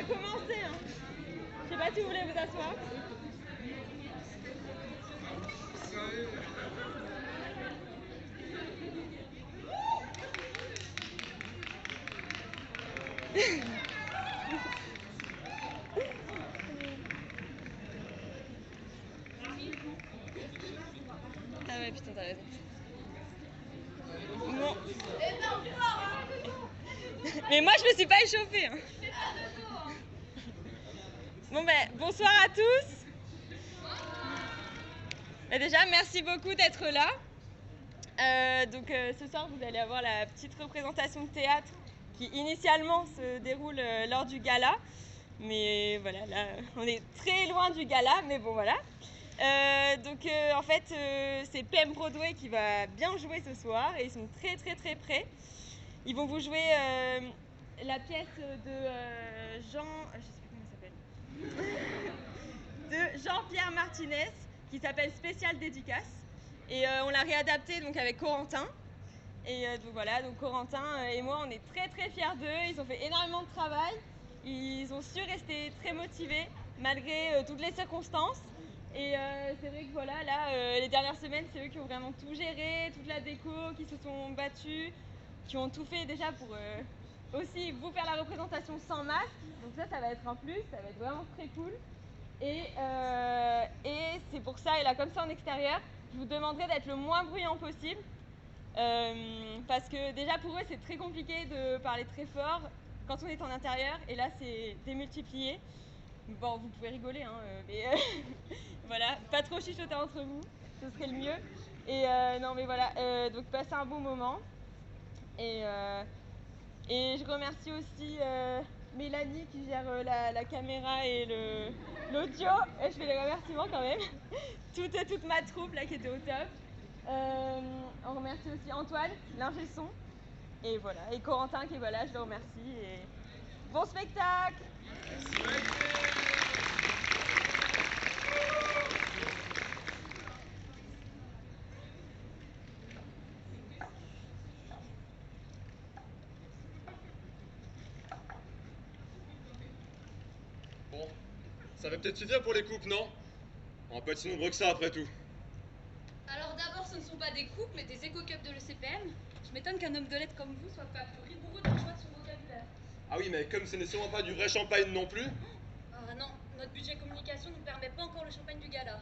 commencer. Hein. Je sais pas si vous voulez vous asseoir. Ah ouais, putain, t'as raison. Bon. Mais moi, je me suis pas échauffée. Hein. Bon ben, bonsoir à tous. Et déjà, merci beaucoup d'être là. Ce soir, vous allez avoir la petite représentation de théâtre qui initialement se déroule lors du gala. Mais voilà, là, on est très loin du gala, mais bon, voilà. En fait, c'est PM Broadway qui va bien jouer ce soir et ils sont très très très prêts. Ils vont vous jouer la pièce de Jean... je sais plus comment il s'appelle. De Jean-Pierre Martinez qui s'appelle Spécial Dédicace. Et on l'a réadapté donc avec Corentin. Et donc voilà, donc Corentin et moi, on est très très fiers d'eux. Ils ont fait énormément de travail. Ils ont su rester très motivés malgré toutes les circonstances. Et c'est vrai que voilà, là, les dernières semaines, c'est eux qui ont vraiment tout géré, toute la déco, qui se sont battus, qui ont tout fait déjà pour aussi vous faire la représentation sans masque. Donc ça va être un plus, ça va être vraiment très cool. Et c'est pour ça, et là comme ça en extérieur, je vous demanderai d'être le moins bruyant possible. Parce que déjà pour eux c'est très compliqué de parler très fort quand on est en intérieur, et là c'est démultiplié. Bon, vous pouvez rigoler, hein, mais voilà, pas trop chuchoter entre vous, ce serait le mieux. Et non mais voilà, donc passez un bon moment. Et je remercie aussi Mélanie qui gère la caméra et l'audio. Et je fais les remerciements quand même. toute ma troupe là qui était au top. On remercie aussi Antoine, l'ingé son. Et voilà, et Corentin qui est là, je le remercie. Et bon spectacle! Bon, ça va peut-être suffire pour les coupes, non? On va pas être si nombreux que ça après tout. Alors d'abord, ce ne sont pas des coupes, mais des éco-cups de l'ECPM. Je m'étonne qu'un homme de lettres comme vous soit pas plus rigoureux dans le choix de son vocabulaire. Ah oui, mais comme ce n'est sûrement pas du vrai champagne non plus. Ah non, notre budget communication ne nous permet pas encore le champagne du gala.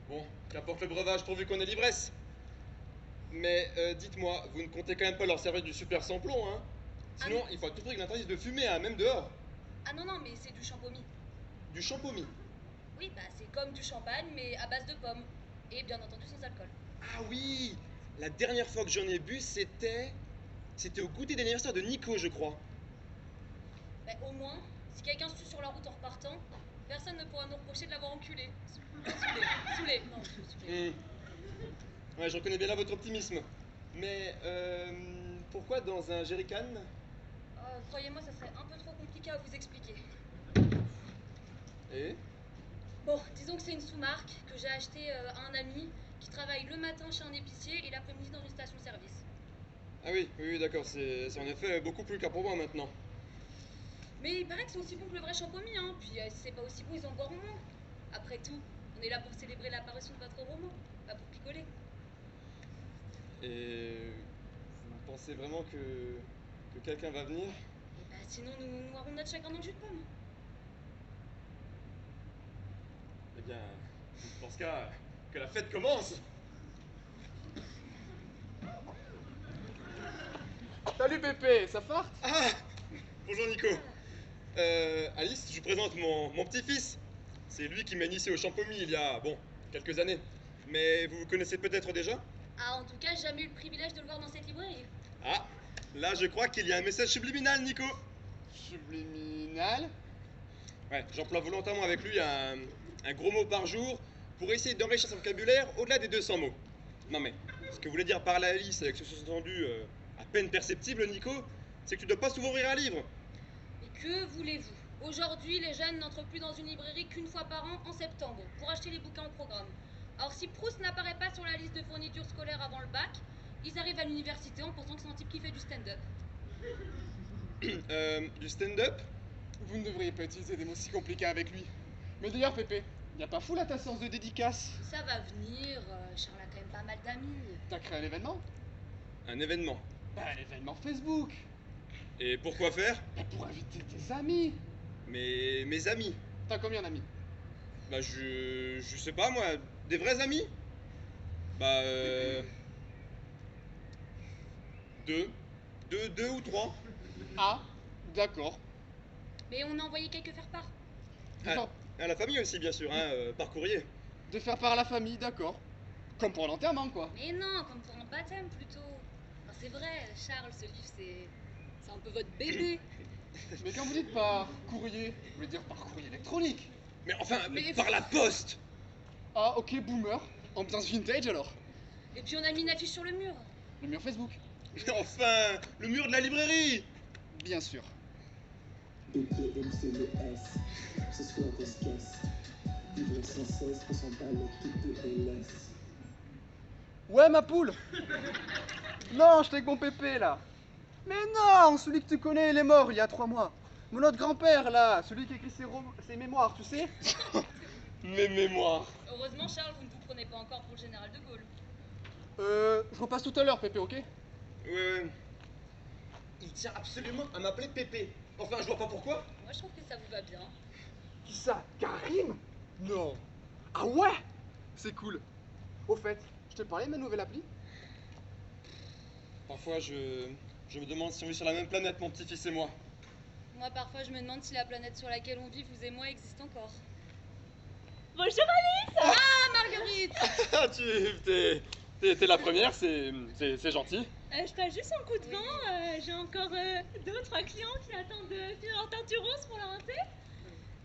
Bon, qu'importe le breuvage pourvu qu'on ait l'ivresse. Mais dites-moi, vous ne comptez quand même pas leur servir du super sans-plomb, hein? Sinon, il faut à tout prix qu'ils interdisent de fumer, hein, même dehors. Ah non, non, mais c'est du champomis. Du champomis? Oui, bah c'est comme du champagne, mais à base de pommes. Et bien entendu sans alcool. Ah oui! La dernière fois que j'en ai bu, c'était au goûter d'anniversaire de Nico, je crois. Bah au moins, si quelqu'un se tue sur la route en repartant, personne ne pourra nous reprocher de l'avoir enculé. Saoulé. Non, saoulé. Ouais, je reconnais bien là votre optimisme. Mais pourquoi dans un jerrycan? Croyez-moi, ça serait un peu trop compliqué à vous expliquer. Et? Bon, disons que c'est une sous-marque que j'ai achetée à un ami qui travaille le matin chez un épicier et l'après-midi dans une station-service. Ah oui, d'accord, c'est en effet beaucoup plus clair pour moi maintenant. Mais il paraît que c'est aussi bon que le vrai champomis, hein. Puis si c'est pas aussi bon, ils en boiront moins. Après tout, on est là pour célébrer l'apparition de votre roman, pas pour picoler. Et vous pensez vraiment que quelqu'un va venir? Et bah sinon, nous noierons notre chagrin dans le jus de pomme. Eh bien, dans ce cas, que la fête commence! Salut Pépé, ça farte? Ah! Bonjour Nico. Alice, je vous présente mon petit-fils. C'est lui qui m'a initié au champomis il y a, bon, quelques années. Mais vous connaissez peut-être déjà? Ah, en tout cas, j'ai jamais eu le privilège de le voir dans cette librairie. Ah, là je crois qu'il y a un message subliminal, Nico. Subliminal? Ouais, j'emploie volontairement avec lui un gros mot par jour pour essayer d'enrichir son vocabulaire au-delà des 200 mots. Non mais, ce que voulait dire par là Alice avec ce sous-entendu à peine perceptible, Nico, c'est que tu dois pas souvent ouvrir un livre. Et que voulez-vous? Aujourd'hui, les jeunes n'entrent plus dans une librairie qu'une fois par an en septembre pour acheter les bouquins au programme. Alors si Proust n'apparaît pas sur la liste de fournitures scolaires avant le bac, ils arrivent à l'université en pensant que c'est un type qui fait du stand-up. Du stand-up? Vous ne devriez pas utiliser des mots si compliqués avec lui. Mais d'ailleurs, Pépé, y a pas fou là ta séance de dédicace? Ça va venir, Charles a quand même pas mal d'amis. T'as créé un événement? Un événement. Bah, l'événement Facebook. Et pourquoi faire? Bah, pour inviter tes amis. Mais mes amis. T'as combien d'amis? Bah je sais pas moi, des vrais amis? Bah deux ou trois. Ah, d'accord. Mais on a envoyé quelques faire-part. De, Ah, faire, à la famille aussi bien sûr, hein, par courrier. de faire part à la famille, d'accord. Comme pour l'enterrement, quoi. Mais non, comme pour un baptême plutôt. Enfin, c'est vrai, Charles, ce livre, c'est un peu votre bébé. Mais quand vous dites par courrier, vous voulez dire par courrier électronique? Mais enfin, Mais- par la poste. Ah, ok, boomer. Ambiance vintage alors. Et puis on a mis une affiche sur le mur. Le mur Facebook. Mais enfin, le mur de la librairie. Bien sûr. BPMCLS, ce soir on se casse. Vivre sans cesse, on s'emballe toutes les laisses. Ouais, ma poule. Non, j'étais avec mon Pépé là. Mais non, celui que tu connais, il est mort il y a 3 mois. Mon autre grand-père là, celui qui écrit ses mémoires, tu sais. Mes mémoires. Heureusement, Charles, vous ne vous prenez pas encore pour le général de Gaulle. Je repasse tout à l'heure, Pépé, ok? Ouais. Il tient absolument à m'appeler Pépé. Enfin, je vois pas pourquoi. Moi, je trouve que ça vous va bien. Qui ça? Karim? Non. Ah ouais? C'est cool. Au fait, je te parlais de ma nouvelle appli? Parfois, je me demande si on vit sur la même planète, mon petit-fils et moi. Moi, parfois, je me demande si la planète sur laquelle on vit, vous et moi, existe encore. Bonjour Alice. Ah, Marguerite! Ah, t'es la première, c'est gentil. Je passe juste un coup de vent. J'ai encore 2 ou 3 clients qui attendent de finir leur teinture rose pour la rentrée.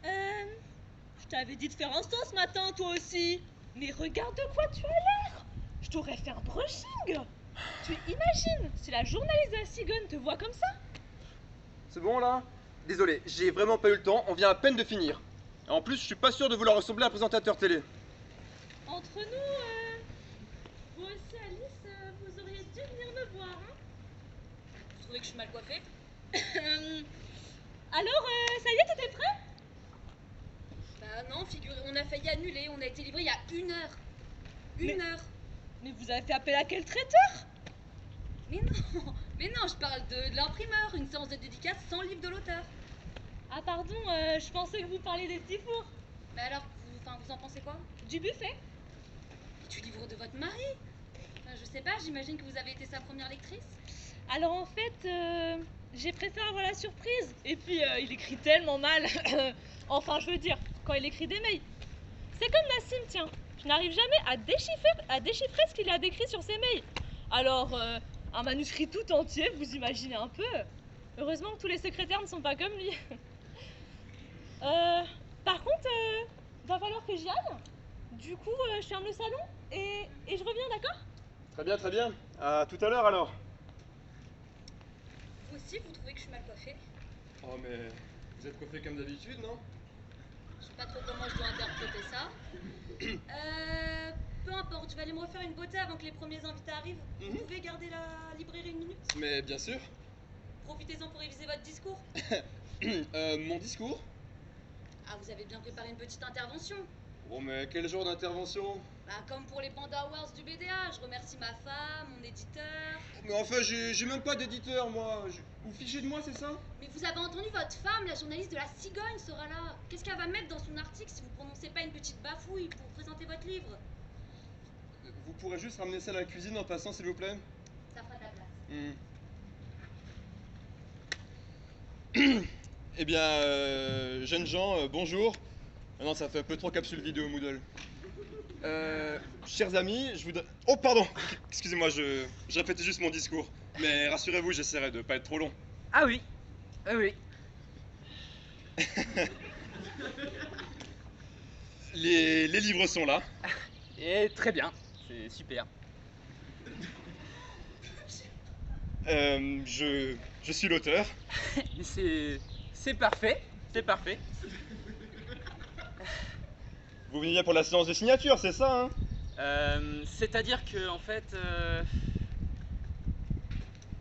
Je t'avais dit de faire un stand ce matin, toi aussi. Mais regarde de quoi tu as l'air. Je t'aurais fait un brushing. Tu imagines si la journaliste de la Cigogne te voit comme ça? C'est bon là? Désolé, j'ai vraiment pas eu le temps, on vient à peine de finir. Et en plus, je suis pas sûr de vouloir ressembler à un présentateur télé. Entre nous, vous aussi Alice, vous auriez dû venir me voir. Hein. Vous trouvez que je suis mal coiffée? Alors, ça y est, t'étais prêt? Bah non, figurez, on a failli annuler, on a été livré il y a 1 heure. Une heure. Mais vous avez fait appel à quel traiteur? Mais non, je parle de l'imprimeur, une séance de dédicace sans livre de l'auteur. Ah pardon, je pensais que vous parliez des petits fours. Mais alors, vous en pensez quoi? Du buffet. Et du livre de votre mari? Enfin, je sais pas, j'imagine que vous avez été sa première lectrice. Alors en fait, j'ai préféré avoir la surprise. Et puis il écrit tellement mal. Enfin, je veux dire, quand il écrit des mails. C'est comme Nassim, tiens. Je n'arrive jamais à déchiffrer ce qu'il a décrit sur ses mails. Alors, un manuscrit tout entier, vous imaginez un peu. Heureusement que tous les secrétaires ne sont pas comme lui. Par contre, va falloir que j'y aille. Du coup, je ferme le salon et je reviens, d'accord? Très bien. À tout à l'heure alors. Vous aussi, vous trouvez que je suis mal coiffée? Oh mais vous êtes coiffé comme d'habitude, non? Je sais pas trop comment je dois interpréter ça. Peu importe, je vais aller me refaire une beauté avant que les premiers invités arrivent. Vous pouvez garder la librairie 1 minute? Mais bien sûr. Profitez-en pour réviser votre discours. Mon discours? Ah, vous avez bien préparé une petite intervention. Bon mais quel genre d'intervention? Bah, comme pour les Panda Awards du BDA, je remercie ma femme, mon éditeur. Mais enfin j'ai même pas d'éditeur moi. Vous fichez de moi, c'est ça? Mais vous avez entendu votre femme, la journaliste de la Cigogne, sera là. Qu'est-ce qu'elle va mettre dans son article si vous prononcez pas une petite bafouille pour présenter votre livre? Vous pourrez juste ramener ça à la cuisine en passant s'il vous plaît? Ça fera de la place. Eh bien, jeunes gens, bonjour. Ah non, ça fait un peu trop capsule vidéo Moodle. Chers amis, je voudrais... Oh, pardon. Excusez-moi, je répétais juste mon discours. Mais rassurez-vous, j'essaierai de pas être trop long. Ah oui, ah oui. Les livres sont là. Et très bien, c'est super. Je suis l'auteur. C'est parfait, c'est parfait. Vous veniez pour la séance de signature, c'est ça, hein? C'est-à-dire que en fait,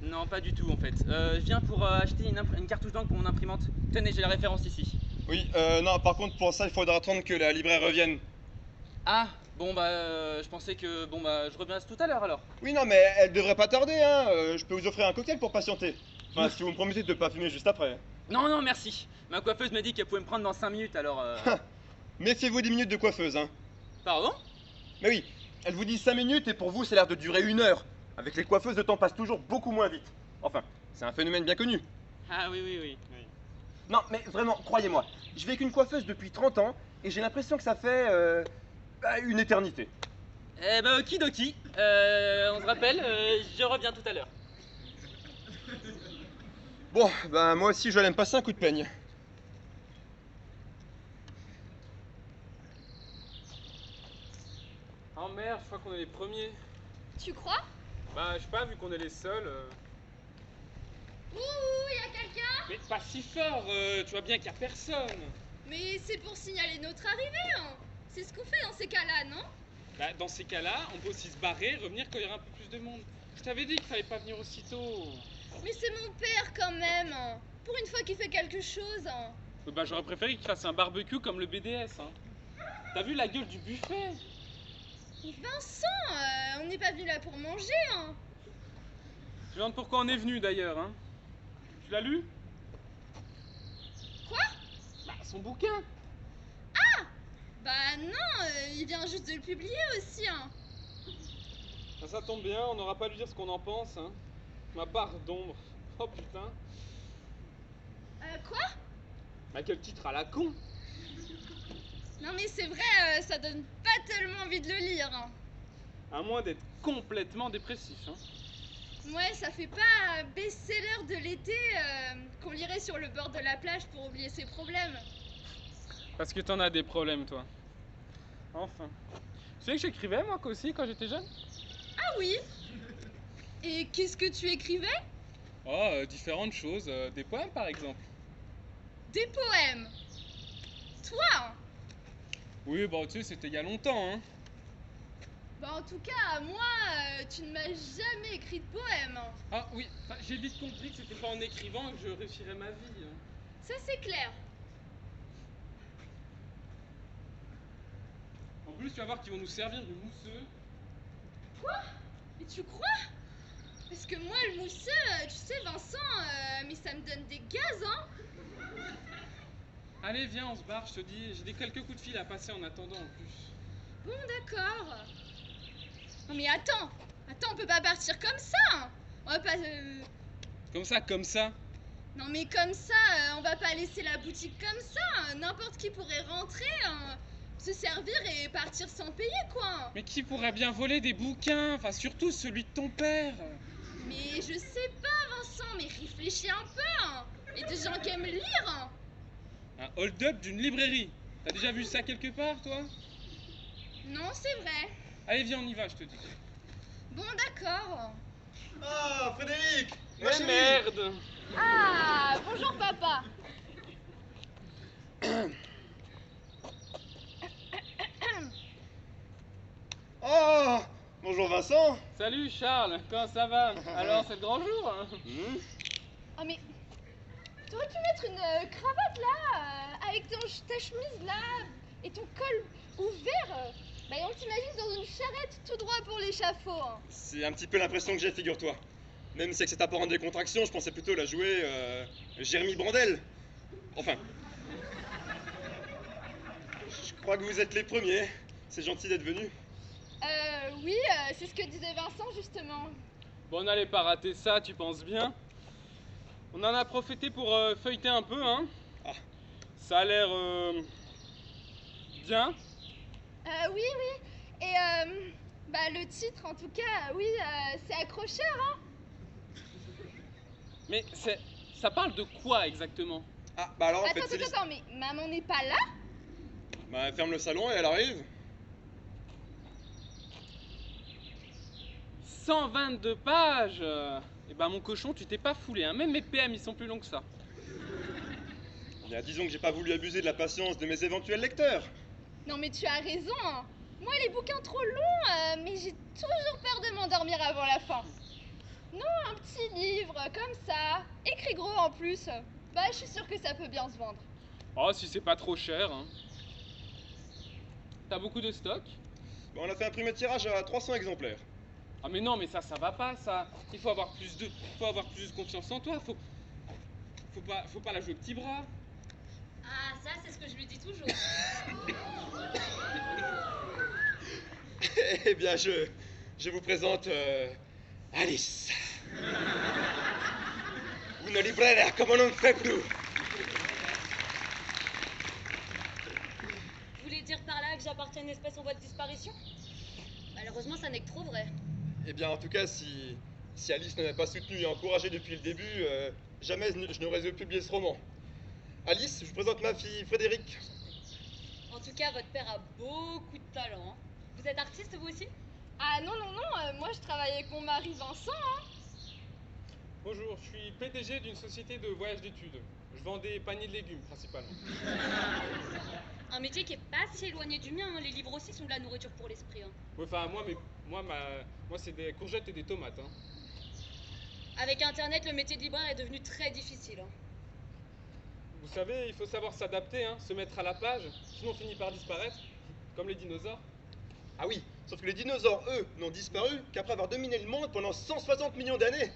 Non, pas du tout en fait. Je viens pour acheter une cartouche d'encre pour mon imprimante. Tenez, j'ai la référence ici. Oui, non, par contre, pour ça, il faudra attendre que la libraire revienne. Ah, bon bah je pensais que... Bon bah je reviens tout à l'heure alors. Oui, non, mais elle devrait pas tarder, hein. Je peux vous offrir un cocktail pour patienter. Enfin, si vous me promettez de pas fumer juste après. Non, non, merci. Ma coiffeuse m'a dit qu'elle pouvait me prendre dans 5 minutes alors... Méfiez-vous des minutes de coiffeuse, hein. Pardon? Mais oui, elle vous dit 5 minutes et pour vous, c'est l'air de durer 1 heure. Avec les coiffeuses, le temps passe toujours beaucoup moins vite. Enfin, c'est un phénomène bien connu. Ah oui, oui, oui. Non, mais vraiment, croyez-moi, je vais avec une coiffeuse depuis 30 ans et j'ai l'impression que ça fait une éternité. Eh ben okidoki, on se rappelle, je reviens tout à l'heure. Bon, bah moi aussi, je vais aller me passer un coup de peigne. Oh merde, je crois qu'on est les premiers. Tu crois? Bah, je sais pas, vu qu'on est les seuls. Ouh, y a quelqu'un? Mais pas si fort, tu vois bien qu'il y a personne. Mais c'est pour signaler notre arrivée, hein. C'est ce qu'on fait dans ces cas-là, non? Bah, dans ces cas-là, on peut aussi se barrer, revenir quand il y aura un peu plus de monde. Je t'avais dit qu'il fallait pas venir aussitôt. Mais c'est mon père quand même, hein. Pour une fois qu'il fait quelque chose, hein. Bah, j'aurais préféré qu'il fasse un barbecue comme le BDS, hein. T'as vu la gueule du buffet? Mais Vincent, on n'est pas venu là pour manger, hein. Je me demande pourquoi on est venu d'ailleurs, hein. Tu l'as lu? Quoi? Bah, son bouquin. Bah non, il vient juste de le publier aussi, hein. Ah, ça tombe bien, on n'aura pas à lui dire ce qu'on en pense, hein. Ma barre d'ombre. Oh putain. Quoi? Bah, quel titre à la con. Non mais c'est vrai, ça donne pas tellement envie de le lire, hein. À moins d'être complètement dépressif, hein. Ouais, ça fait pas best-seller de l'été qu'on lirait sur le bord de la plage pour oublier ses problèmes. Parce que t'en as des problèmes, toi. Enfin. Tu sais que j'écrivais, moi, aussi, quand j'étais jeune? Ah oui? Et qu'est-ce que tu écrivais? Oh, différentes choses. Des poèmes, par exemple. Des poèmes? Toi, hein? Oui, bah, tu sais, c'était il y a longtemps, hein. Bah en tout cas, moi, tu ne m'as jamais écrit de poème, hein. Ah oui, enfin, j'ai vite compris que c'était pas en écrivant que je réussirais ma vie, hein. Ça c'est clair. En plus, tu vas voir qu'ils vont nous servir du mousseux. Quoi? Mais tu crois? Parce que moi, le mousseux, tu sais, Vincent, mais ça me donne des gaz, hein. Allez, viens, on se barre, je te dis. J'ai quelques coups de fil à passer en attendant, en plus. Bon, d'accord. Non mais attends, on peut pas partir comme ça, hein. On va pas... Comme ça. Non mais comme ça, on va pas laisser la boutique comme ça, hein. N'importe qui pourrait rentrer, hein, se servir et partir sans payer, quoi. Mais qui pourrait bien voler des bouquins? Enfin, surtout celui de ton père. Mais je sais pas, Vincent, mais réfléchis un peu, hein. Il y a des gens qui aiment lire, hein. Un hold-up d'une librairie. T'as déjà vu ça quelque part, toi? Non, c'est vrai. Allez, viens, on y va, je te dis. Bon, d'accord. Ah, Frédéric! Ma Mais chérie. merde! Ah, bonjour papa. Oh! Bonjour Vincent! Salut Charles, comment ça va? Alors, c'est le grand jour, hein? Oh mais, t'aurais pu mettre une cravate là, avec ta chemise là, et ton col ouvert. Bah on t'imagine dans une charrette tout droit pour l'échafaud, hein. C'est un petit peu l'impression que j'ai, figure-toi. Même si avec cet apparent de décontraction, je pensais plutôt la jouer Jérémy Brandel. Enfin. Je crois que vous êtes les premiers. C'est gentil d'être venus. Oui, c'est ce que disait Vincent justement. Bon, on n'allait pas rater ça, tu penses bien? On en a profité pour feuilleter un peu, hein? Ah. Ça a l'air bien. Oui, oui. Et bah le titre en tout cas, oui, c'est accrocheur, hein. Mais ça parle de quoi exactement? Ah, bah alors en Attends, fait, c'est attends, mais maman n'est pas là? Bah, elle ferme le salon et elle arrive. 122 pages! Et ben mon cochon, tu t'es pas foulé, hein? Même mes PM, ils sont plus longs que ça. Bien, disons que j'ai pas voulu abuser de la patience de mes éventuels lecteurs. Non mais tu as raison, hein. Moi les bouquins trop longs, mais j'ai toujours peur de m'endormir avant la fin. Un petit livre, comme ça, écrit gros en plus. Bah, je suis sûre que ça peut bien se vendre. Oh, si c'est pas trop cher, hein. T'as beaucoup de stock? Bon, on a fait imprimer le tirage à 300 exemplaires. Ah mais non, mais ça va pas, ça. Il faut avoir plus de confiance en toi. Faut pas la jouer petit bras. Ah, ça, c'est ce que je lui dis toujours. Eh bien, je vous présente Alice. Una libraire comme on n'en fait plus. Vous voulez dire par là que j'appartiens à une espèce en voie de disparition? Malheureusement, ça n'est que trop vrai. Eh bien, en tout cas, si Alice ne m'avait pas soutenu et encouragé depuis le début, jamais je n'aurais osé publier ce roman. Alice, je vous présente ma fille Frédéric. En tout cas, votre père a beaucoup de talent. Hein. Vous êtes artiste, vous aussi? Ah non, moi je travaille avec mon mari Vincent. Bonjour, je suis PDG d'une société de voyage d'études. Je vends des paniers de légumes principalement. Un métier qui est pas si éloigné du mien. Hein. Les livres aussi sont de la nourriture pour l'esprit. Hein. Ouais, enfin, moi c'est des courgettes et des tomates. Hein. Avec Internet, le métier de libraire est devenu très difficile. Hein. Vous savez, il faut savoir s'adapter, hein, se mettre à la page, sinon on finit par disparaître, comme les dinosaures. Ah oui, sauf que les dinosaures, eux, n'ont disparu qu'après avoir dominé le monde pendant 160 millions d'années.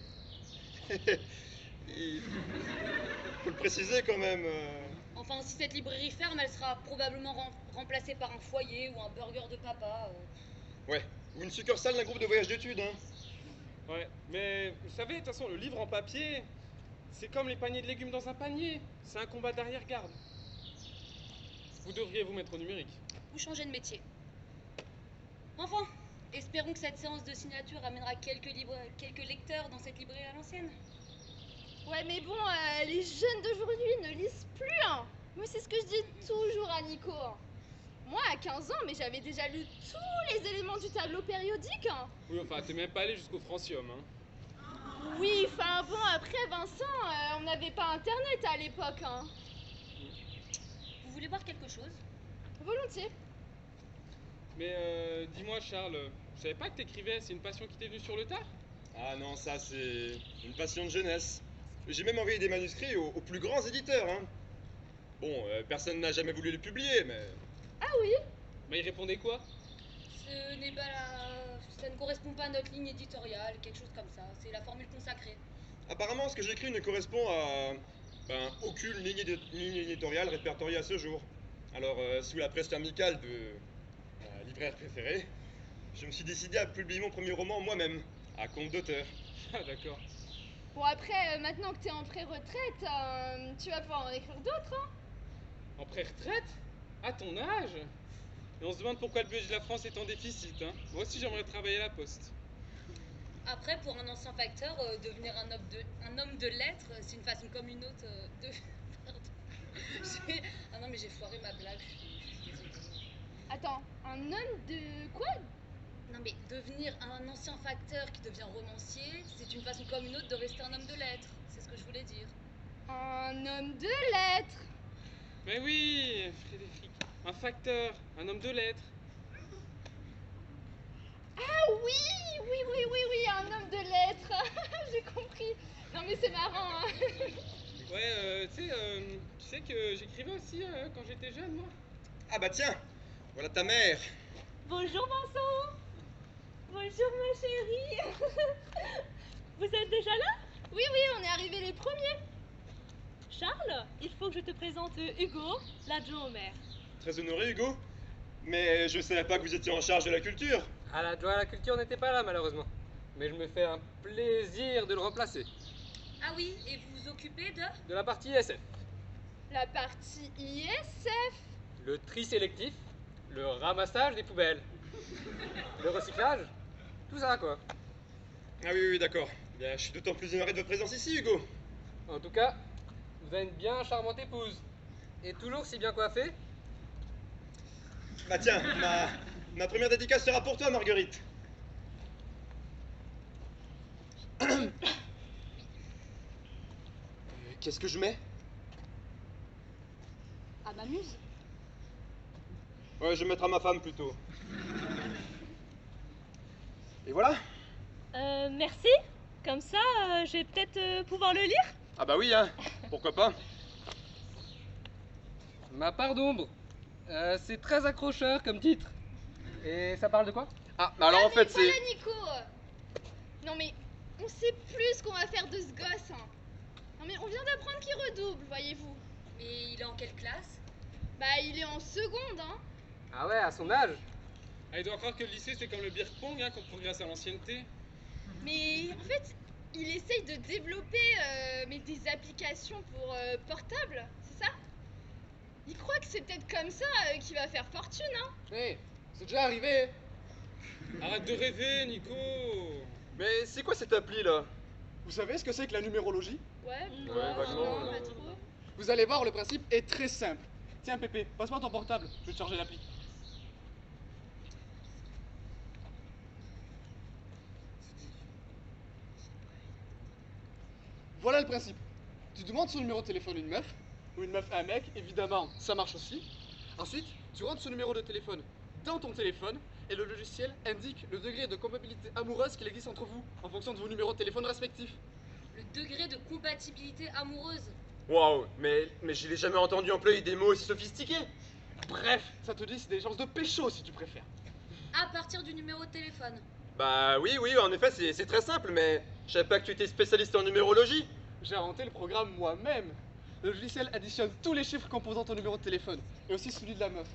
Il faut le préciser quand même. Enfin, si cette librairie ferme, elle sera probablement remplacée par un foyer ou un burger de papa. Ouais, ou une succursale d'un groupe de voyage d'études. Hein. Ouais, mais vous savez, de toute façon, le livre en papier, c'est comme les paniers de légumes dans un panier. C'est un combat d'arrière-garde. Vous devriez vous mettre au numérique. Ou changer de métier. Enfin, espérons que cette séance de signature amènera quelques lecteurs dans cette librairie à l'ancienne. Ouais, mais bon, les jeunes d'aujourd'hui ne lisent plus. Moi, c'est ce que je dis toujours à Nico. Moi, à 15 ans, mais j'avais déjà lu tous les éléments du tableau périodique. Oui, enfin, t'es même pas allé jusqu'au francium, hein. Oui, enfin bon, après Vincent, on n'avait pas Internet à l'époque. Vous voulez voir quelque chose? Volontiers. Mais dis-moi, Charles, je savais pas que t'écrivais, c'est une passion qui t'est venue sur le tard? Ah non, ça c'est une passion de jeunesse. J'ai même envoyé des manuscrits aux plus grands éditeurs. Hein. Bon, personne n'a jamais voulu les publier, mais... Ah oui? Mais il répondait quoi? Ce n'est pas ça ne correspond pas à notre ligne éditoriale, quelque chose comme ça. C'est la formule consacrée. Apparemment, ce que j'écris ne correspond à aucune ligne éditoriale répertoriée à ce jour. Alors, sous la presse amicale de ma libraire préférée, je me suis décidé à publier mon premier roman moi-même, à compte d'auteur. Ah d'accord. Bon, après, maintenant que t'es en pré-retraite, tu vas pouvoir en écrire d'autres. En pré-retraite? À ton âge? Et on se demande pourquoi le budget de la France est en déficit, hein. Moi aussi j'aimerais travailler à la poste. Après, pour un ancien facteur, devenir un homme de lettres, c'est une façon comme une autre de... Pardon. Ah non, mais j'ai foiré ma blague. Je suis désolée. Attends, un homme de quoi? Non, mais devenir un ancien facteur qui devient romancier, c'est une façon comme une autre de rester un homme de lettres. C'est ce que je voulais dire. Un homme de lettres. Mais oui, Frédéric, un facteur, un homme de lettres. Ah oui, un homme de lettres. J'ai compris. Non mais c'est marrant. Ouais, tu sais que j'écrivais aussi quand j'étais jeune, moi. Ah bah tiens, voilà ta mère. Bonjour Vincent. Bonjour ma chérie. Vous êtes déjà là? Oui, on est arrivés les premiers. Charles, il faut que je te présente Hugo, l'adjoint au maire. Très honoré, Hugo. Mais je savais pas que vous étiez en charge de la culture. Ah, l'adjoint à la culture n'était pas là, malheureusement. Mais je me fais un plaisir de le remplacer. Ah oui, et vous vous occupez de... De la partie SF. La partie ISF. Le tri sélectif, le ramassage des poubelles, le recyclage, tout ça, quoi. Ah oui, d'accord. Bien, je suis d'autant plus honoré de votre présence ici, Hugo. En tout cas, vous avez une bien charmante épouse. Et toujours si bien coiffée. Bah tiens, ma première dédicace sera pour toi, Marguerite. Qu'est-ce que je mets? Ah, m'amuse. Ouais, je vais mettre à ma femme plutôt. Et voilà. Merci. Comme ça, je vais peut-être pouvoir le lire. Ah bah oui, hein, pourquoi pas. Ma part d'ombre. C'est très accrocheur comme titre. Et ça parle de quoi? Ah, bah alors en fait c'est... Voilà Nico. Non mais, on sait plus ce qu'on va faire de ce gosse. Hein. Non mais on vient d'apprendre qu'il redouble, voyez-vous. Mais il est en quelle classe? Bah il est en seconde, hein. Ah ouais, à son âge. Ah, il doit croire que le lycée c'est comme le beer pong, hein, qu'on progresse à l'ancienneté. Mais en fait, il essaye de développer mais des applications pour portable, c'est ça? Il croit que c'est peut-être comme ça qu'il va faire fortune, hein. Hé, c'est déjà arrivé. Arrête de rêver, Nico. Mais c'est quoi cette appli là? Vous savez ce que c'est que la numérologie? Ouais, vaguement, non, pas trop. Vous allez voir, le principe est très simple. Tiens Pépé, passe-moi ton portable, je vais te charger l'appli. Voilà le principe. Tu demandes son numéro de téléphone à une meuf, ou une meuf à un mec, évidemment, ça marche aussi. Ensuite, tu rentres ce numéro de téléphone dans ton téléphone, et le logiciel indique le degré de compatibilité amoureuse qu'il existe entre vous, en fonction de vos numéros de téléphone respectifs. Le degré de compatibilité amoureuse. Waouh, mais je l'ai jamais entendu employer des mots aussi sophistiqués. Bref, ça te dit c'est des chances de pécho si tu préfères. À partir du numéro de téléphone. Bah oui, en effet c'est très simple, mais je savais pas que tu étais spécialiste en numérologie. J'ai inventé le programme moi-même. Le logiciel additionne tous les chiffres composant ton numéro de téléphone, et aussi celui de la meuf.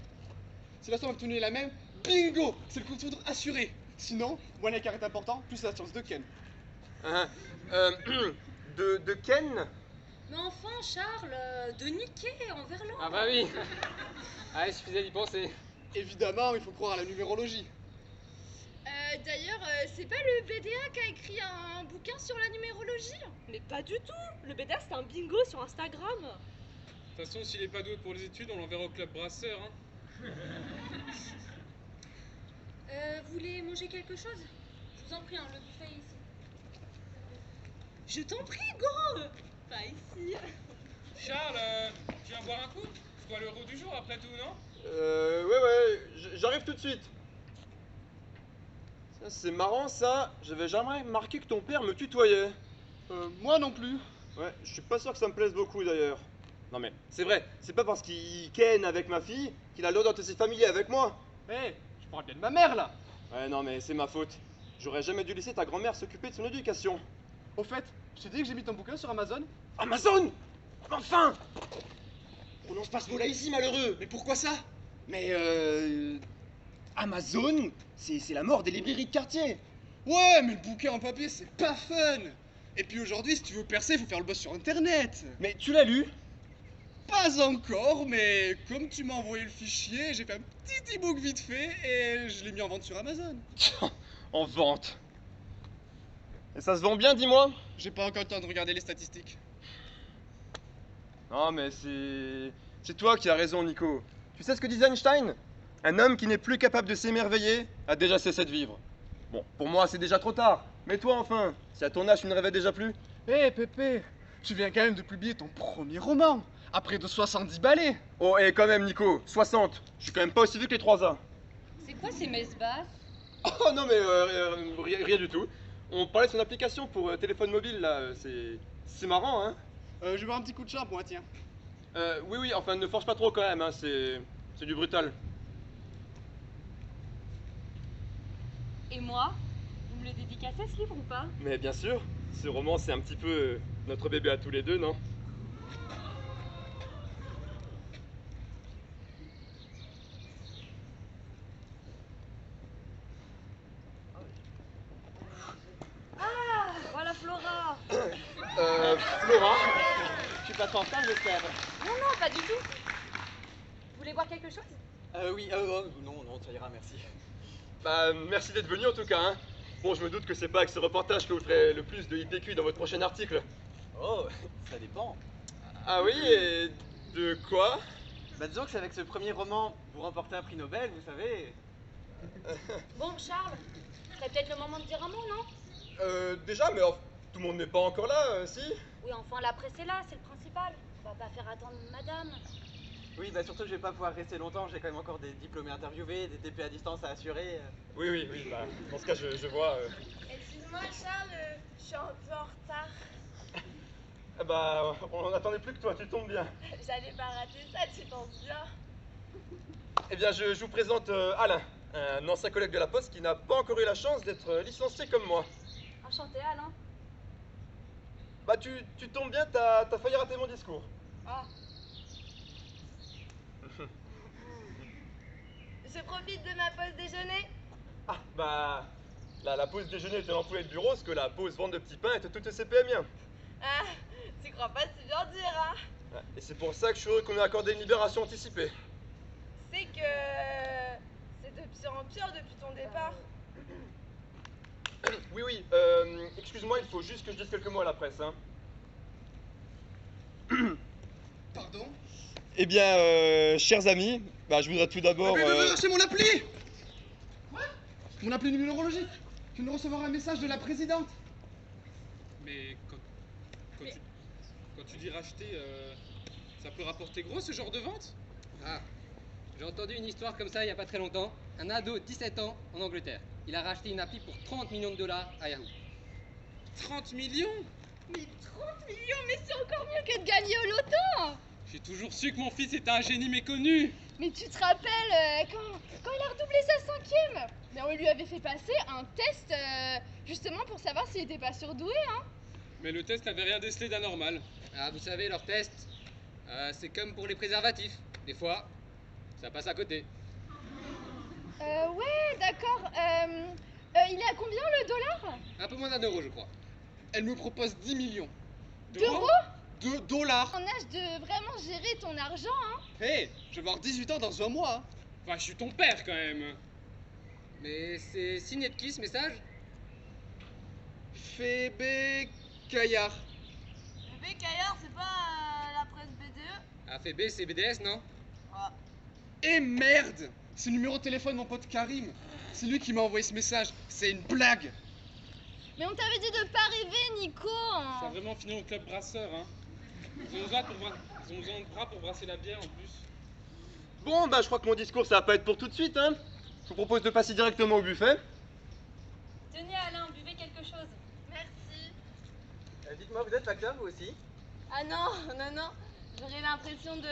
Si la somme obtenue est la même, bingo, c'est le coup de foudre assuré. Sinon, moins l'écart est important, plus la chance de Ken. De Ken? Mais enfin, Charles, de niquer en verlan. Ah bah oui. Ah, il suffisait d'y penser. Évidemment, il faut croire à la numérologie. D'ailleurs, c'est pas le BDA qui a écrit un bouquin sur la numérologie? Mais pas du tout. Le BDA, c'est un bingo sur Instagram. De toute façon, s'il est pas doué pour les études, on l'enverra au club brasseur, hein. Vous voulez manger quelque chose? Je vous en prie, hein, le buffet est ici. Je t'en prie, go. Pas ici. Charles, tu viens boire un coup? C'est toi l'euro du jour après tout, non? J'arrive tout de suite. Ça, c'est marrant ça, j'avais jamais remarqué que ton père me tutoyait. Moi non plus. Ouais, je suis pas sûr que ça me plaise beaucoup d'ailleurs. Non mais, c'est vrai, c'est pas parce qu'il ken avec ma fille qu'il a l'ordre de ses familiers avec moi. Hé, je parle bien de ma mère là. Ouais, non mais c'est ma faute. J'aurais jamais dû laisser ta grand-mère s'occuper de son éducation. Au fait, je t'ai dit que j'ai mis ton bouquin sur Amazon? Amazon? Enfin! Prononce pas ce mot-là ici, malheureux! Mais pourquoi ça? Mais Amazon, c'est la mort des librairies de quartier! Ouais, mais le bouquin en papier, c'est pas fun. Et puis aujourd'hui, si tu veux percer, il faut faire le buzz sur internet. Mais tu l'as lu? Pas encore, mais comme tu m'as envoyé le fichier, j'ai fait un petit e-book vite fait et je l'ai mis en vente sur Amazon. En vente? Et ça se vend bien, dis-moi? J'ai pas encore le temps de regarder les statistiques. Non mais c'est toi qui as raison, Nico. Tu sais ce que disait Einstein? Un homme qui n'est plus capable de s'émerveiller a déjà cessé de vivre. Bon, pour moi c'est déjà trop tard. Mais toi enfin, si à ton âge tu ne rêvais déjà plus? Hé Pépé, tu viens quand même de publier ton premier roman, après de 70 balais. Oh et quand même Nico, 60. Je suis quand même pas aussi vieux que les 3A. C'est quoi ces messes basses? Oh non mais rien du tout. On parlait de son application pour téléphone mobile là, c'est marrant hein. Je vais boire un petit coup de shampoing, tiens. Oui, enfin ne force pas trop quand même, hein, c'est du brutal. Et moi, vous me le dédicacez ce livre ou pas? Mais bien sûr, ce roman c'est un petit peu notre bébé à tous les deux, non? Ah, voilà Flora. Flora? Je suis pas trop en retard, j'espère. Non, pas du tout. Vous voulez boire quelque chose? Oui, non, ça ira, merci. Bah merci d'être venu en tout cas, hein. Bon, je me doute que c'est pas avec ce reportage que vous ferez le plus de IPQ dans votre prochain article. Oh, ça dépend. Ah oui, et de quoi? Bah disons que c'est avec ce premier roman, vous remportez un prix Nobel, vous savez. Bon, Charles, c'est peut-être le moment de dire un mot, non? Déjà, mais tout le monde n'est pas encore là, si? Oui, enfin, la presse est là, c'est le principal. On va pas faire attendre madame. Oui, bah surtout je vais pas pouvoir rester longtemps, j'ai quand même encore des diplômés interviewés, des TP à distance à assurer. Oui, bah, dans ce cas, je vois... Excuse-moi Charles, Je suis un peu en retard. Ah bah, on n'attendait plus que toi, tu tombes bien. J'allais pas rater ça, tu penses bien. Eh bien, je vous présente Alain, un ancien collègue de la Poste qui n'a pas encore eu la chance d'être licencié comme moi. Enchanté, Alain. Bah, tu tombes bien, t'as failli rater mon discours. Ah. Je profite de ma pause déjeuner. Ah, bah, la pause déjeuner était l'employé de bureau, ce que la pause vente de petits pains était toute CPMien. Ah, tu crois pas si bien dire, hein? Ouais, et c'est pour ça que je suis heureux qu'on ait accordé une libération anticipée. C'est que c'est de pire en pire depuis ton départ. Oui, excuse-moi, il faut juste que je dise quelques mots à la presse, hein. Pardon? Eh bien, chers amis, bah, je voudrais tout d'abord... C'est mon appli! Quoi? Mon appli numérologique! Je viens de recevoir un message de la présidente. Mais quand tu dis racheter, ça peut rapporter gros ce genre de vente? Ah, j'ai entendu une histoire comme ça il y a pas très longtemps. Un ado de 17 ans en Angleterre. Il a racheté une appli pour 30 millions de dollars à Yahoo. 30 millions? Mais 30 millions, mais c'est encore mieux que de gagner au loto! J'ai toujours su que mon fils était un génie méconnu. Mais tu te rappelles quand il a redoublé sa 5e? Mais on lui avait fait passer un test justement pour savoir s'il était pas surdoué, hein? Mais le test n'avait rien décelé d'anormal. Ah, vous savez, leur test, c'est comme pour les préservatifs. Des fois, ça passe à côté. Ouais, d'accord. Il est à combien le dollar? Un peu moins d'1 euro, je crois. Elle me propose 10 millions. D'euros? De dollars. En âge de vraiment gérer ton argent, hein? Hé, je vais avoir 18 ans dans un mois. Hein. Enfin, je suis ton père quand même. Mais c'est signé de qui ce message? Phébé Caillard. Bébé Caillard, c'est pas la presse BDE? AFB, c'est BDS, non? Et merde! C'est le numéro de téléphone de mon pote Karim. C'est lui qui m'a envoyé ce message. C'est une blague. Mais on t'avait dit de pas rêver, Nico! Ça a vraiment fini au club brasseur, hein. Ils ont besoin de bras pour brasser la bière en plus. Bon, bah, je crois que mon discours, ça va pas être pour tout de suite, hein. Je vous propose de passer directement au buffet. Tenez, Alain, buvez quelque chose. Merci. Dites-moi, vous êtes facteur, vous aussi? Ah non, non, non. J'aurais l'impression de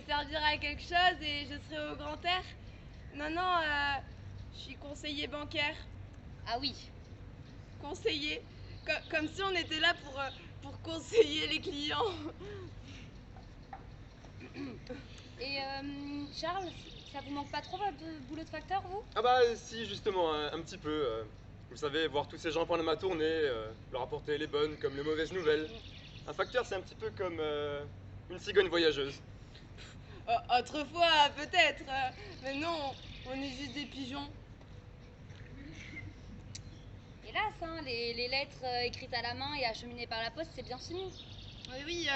servir à quelque chose et je serai au grand air. Non, non, je suis conseiller bancaire. Ah oui. Conseiller. Comme si on était là pour conseiller les clients. Et Charles, ça vous manque pas trop votre boulot de facteur, vous? Ah bah, si, justement, un petit peu. Vous savez, voir tous ces gens prendre ma tournée, leur apporter les bonnes comme les mauvaises nouvelles. Un facteur, c'est un petit peu comme une cigogne voyageuse. Autrefois, peut-être. Mais non, on est juste des pigeons. Hélas, hein, les lettres écrites à la main et acheminées par la poste, c'est bien fini. Oui,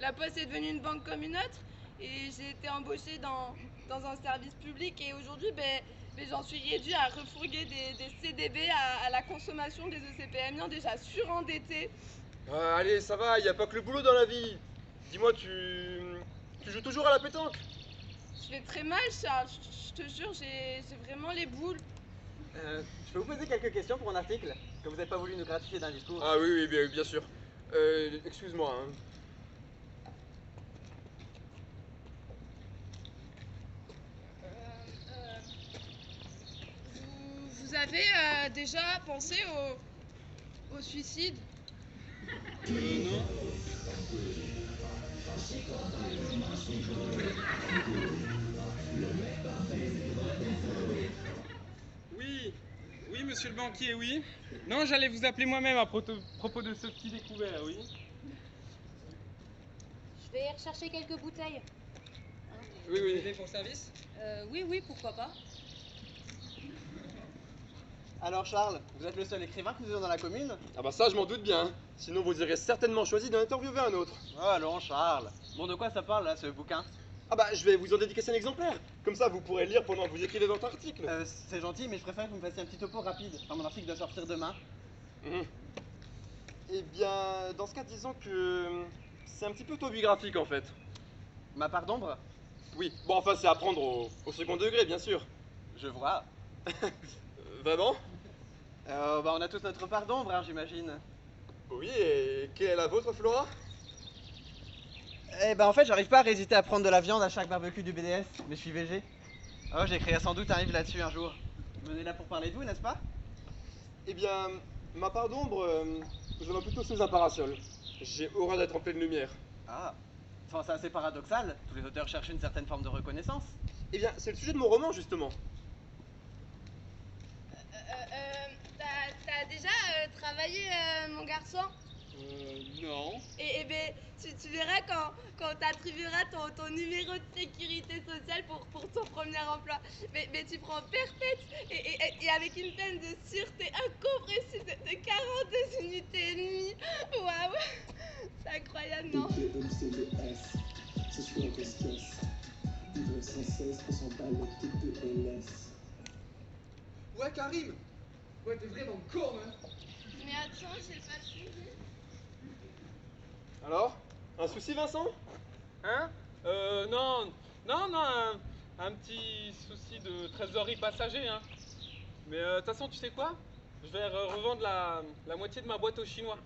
la Poste est devenue une banque comme une autre et j'ai été embauchée dans un service public et aujourd'hui, j'en suis réduite à refourguer des CDB à la consommation des ECPMiens déjà surendettés. Allez, ça va, y a pas que le boulot dans la vie. Dis-moi, tu joues toujours à la pétanque? Je fais très mal, Charles, je te jure, j'ai vraiment les boules. Je peux vous poser quelques questions pour un article, que vous n'avez pas voulu nous gratifier d'un discours? Ah oui, bien sûr. Excuse-moi, hein. Vous avez déjà pensé au suicide? Non. Oui, monsieur le banquier, oui. Non, j'allais vous appeler moi-même à propos de ce petit découvert, oui. Je vais rechercher quelques bouteilles. Oui. Vous venez pour le service? Oui, pourquoi pas. Alors Charles, vous êtes le seul écrivain que nous ayons dans la commune? Ah bah ça, je m'en doute bien. Sinon, vous aurez certainement choisi d'en interviewer un autre. Oh allons Charles. Bon, de quoi ça parle là, ce bouquin? Ah bah, je vais vous en dédicacer un exemplaire. Comme ça, vous pourrez le lire pendant que vous écrivez votre article. C'est gentil, mais je préfère que vous me fassiez un petit topo rapide. Enfin, mon article doit sortir demain. Eh bien, dans ce cas, disons que c'est un petit peu autobiographique en fait. Ma part d'ombre? Oui, bon, enfin, c'est à prendre au second degré, bien sûr. Je vois. Vraiment? On a tous notre part d'ombre, hein, j'imagine. Oui, et quelle est la vôtre, Flora? En fait, j'arrive pas à résister à prendre de la viande à chaque barbecue du BDS, mais je suis végé. Oh, j'écrirai sans doute un livre là-dessus un jour. Venez là pour parler de vous, n'est-ce pas? Eh bien, ma part d'ombre, je vois plutôt sous un parasol. J'ai horreur d'être en pleine lumière. Ah, enfin, c'est assez paradoxal. Tous les auteurs cherchent une certaine forme de reconnaissance. Eh bien, c'est le sujet de mon roman, justement. T'as déjà travaillé, mon garçon? Non. Et ben, tu verras quand t'attribueras ton numéro de sécurité sociale pour ton premier emploi. Mais tu prends perpète et avec une peine de sûreté incompressible de 42 unités et demie. Waouh! C'est incroyable, non? MCDS, c'est ce qu'on caisse. Vivre sans cesse pour s'en balles le type de LS. Ouais, Karim. Ouais, t'es vraiment con, hein. Mais attends, j'ai pas suivi. Alors? Un souci, Vincent? Hein? Non, un petit souci de trésorerie passager, hein. Mais de toute façon, tu sais quoi? Je vais revendre la moitié de ma boîte aux Chinois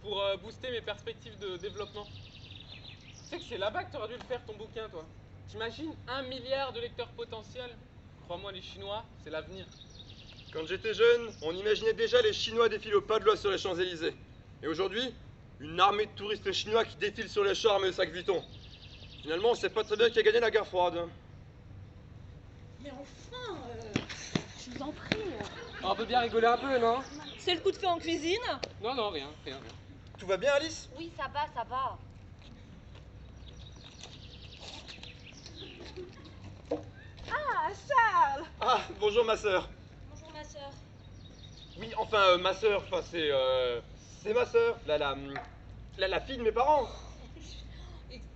pour booster mes perspectives de développement. Tu sais que c'est là-bas que tu aurais dû le faire, ton bouquin, toi. T'imagines 1 milliard de lecteurs potentiels? Crois-moi, les Chinois, c'est l'avenir. Quand j'étais jeune, on imaginait déjà les Chinois défiler au pas de loi sur les Champs-Élysées. Et aujourd'hui, une armée de touristes chinois qui défilent sur les chars et les sacs Vuitton. Finalement, on sait pas très bien qui a gagné la guerre froide. Mais enfin, je vous en prie. On peut bien rigoler un peu, non? C'est le coup de feu en cuisine? Non, rien. Tout va bien, Alice? Oui, ça va, ça va. Ah, Charles! Ah, bonjour ma sœur. Bonjour ma sœur. Oui, enfin, ma sœur, enfin, c'est ma sœur, la fille de mes parents.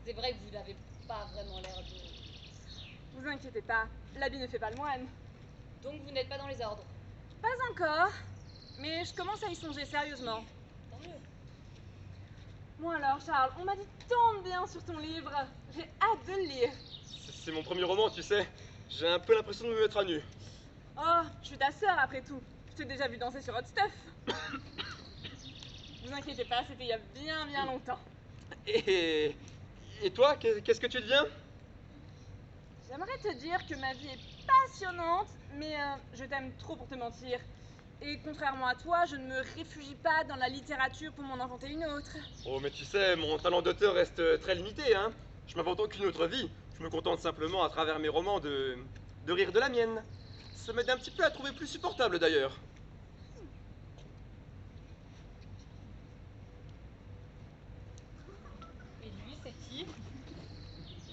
C'est vrai que vous n'avez pas vraiment l'air de... Vous inquiétez pas, l'habit ne fait pas le moine. Donc vous n'êtes pas dans les ordres. Pas encore, mais je commence à y songer sérieusement. Tant mieux. Bon alors, Charles, on m'a dit tant de bien sur ton livre. J'ai hâte de le lire. C'est mon premier roman, tu sais. J'ai un peu l'impression de me mettre à nu. Oh, je suis ta sœur après tout. Je t'ai déjà vu danser sur Hot Stuff. Vous inquiétez pas, c'était il y a bien longtemps. Et toi, qu'est-ce que tu deviens? J'aimerais te dire que ma vie est passionnante, mais je t'aime trop pour te mentir. Et contrairement à toi, je ne me réfugie pas dans la littérature pour m'en inventer une autre. Oh, mais tu sais, mon talent d'auteur reste très limité, hein. Je m'invente aucune autre vie. Je me contente simplement, à travers mes romans, de rire de la mienne. Ça m'aide un petit peu à trouver plus supportable, d'ailleurs. Et lui, c'est qui?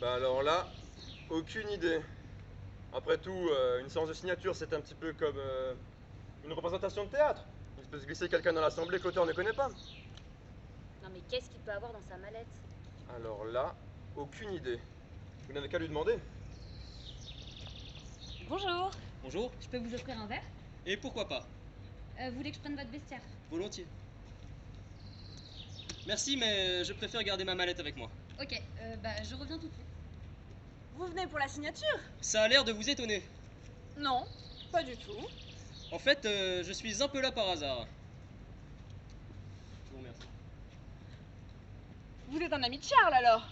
Bah alors là, aucune idée. Après tout, une séance de signature, c'est un petit peu comme une représentation de théâtre. Il peut se glisser quelqu'un dans l'assemblée que l'auteur ne connaît pas. Non mais qu'est-ce qu'il peut avoir dans sa mallette? Alors là, aucune idée. Vous n'avez qu'à lui demander. Bonjour. Bonjour. Je peux vous offrir un verre? Et pourquoi pas? Vous voulez que je prenne votre vestiaire? Volontiers. Merci, mais je préfère garder ma mallette avec moi. Ok, je reviens tout de suite. Vous venez pour la signature? Ça a l'air de vous étonner. Non, pas du tout. En fait, je suis un peu là par hasard. Je vous remercie. Vous êtes un ami de Charles alors?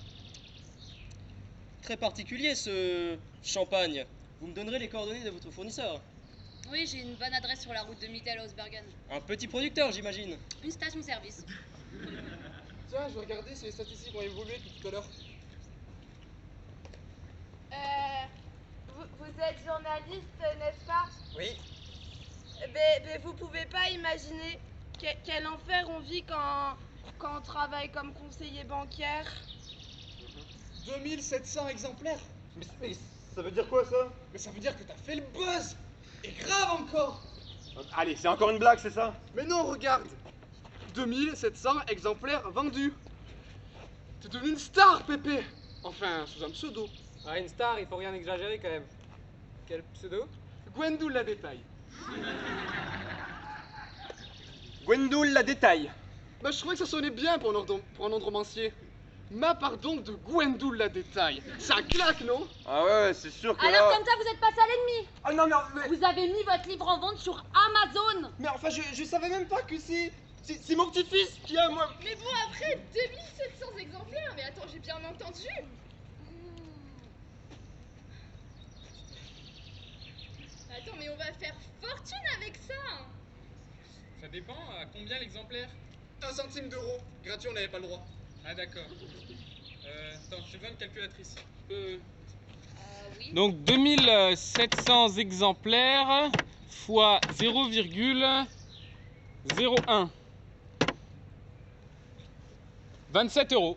Très particulier ce champagne. Vous me donnerez les coordonnées de votre fournisseur? Oui, j'ai une bonne adresse sur la route de Mittel-Hausbergen. Un petit producteur, j'imagine. Une station-service. Tiens, je vais regarder si les statistiques ont évolué depuis tout à l'heure. Vous êtes journaliste, n'est-ce pas? Oui. Mais vous pouvez pas imaginer quel enfer on vit quand on travaille comme conseiller bancaire. 2700 exemplaires. Mais ça veut dire quoi, ça? Mais ça veut dire que t'as fait le buzz. Et grave encore. Allez, c'est encore une blague, c'est ça? Mais non, regarde. 2700 exemplaires vendus. T'es devenu une star, Pépé. Enfin, sous un pseudo. Ah, une star, il faut rien exagérer quand même. Quel pseudo? Gwendoul la détaille. Gwendoul la détaille. Bah, je trouvais que ça sonnait bien pour un nom de romancier. Ma part donc de Gwendoul la détail. Ça claque, non? Ah ouais, c'est sûr que Alors là... comme ça, vous êtes passé à l'ennemi. Ah non, mais... Vous avez mis votre livre en vente sur Amazon. Mais enfin, je savais même pas que c'est mon petit-fils qui a, moi... Mais bon, après 2700 exemplaires, mais attends, j'ai bien entendu. Attends, mais on va faire fortune avec ça. Ça dépend, à combien l'exemplaire? 1 centime d'euro. Gratuit, on n'avait pas le droit. Ah d'accord. Attends, j'ai besoin de calculatrice. Oui. Donc 2700 exemplaires fois 0,01. 27 €.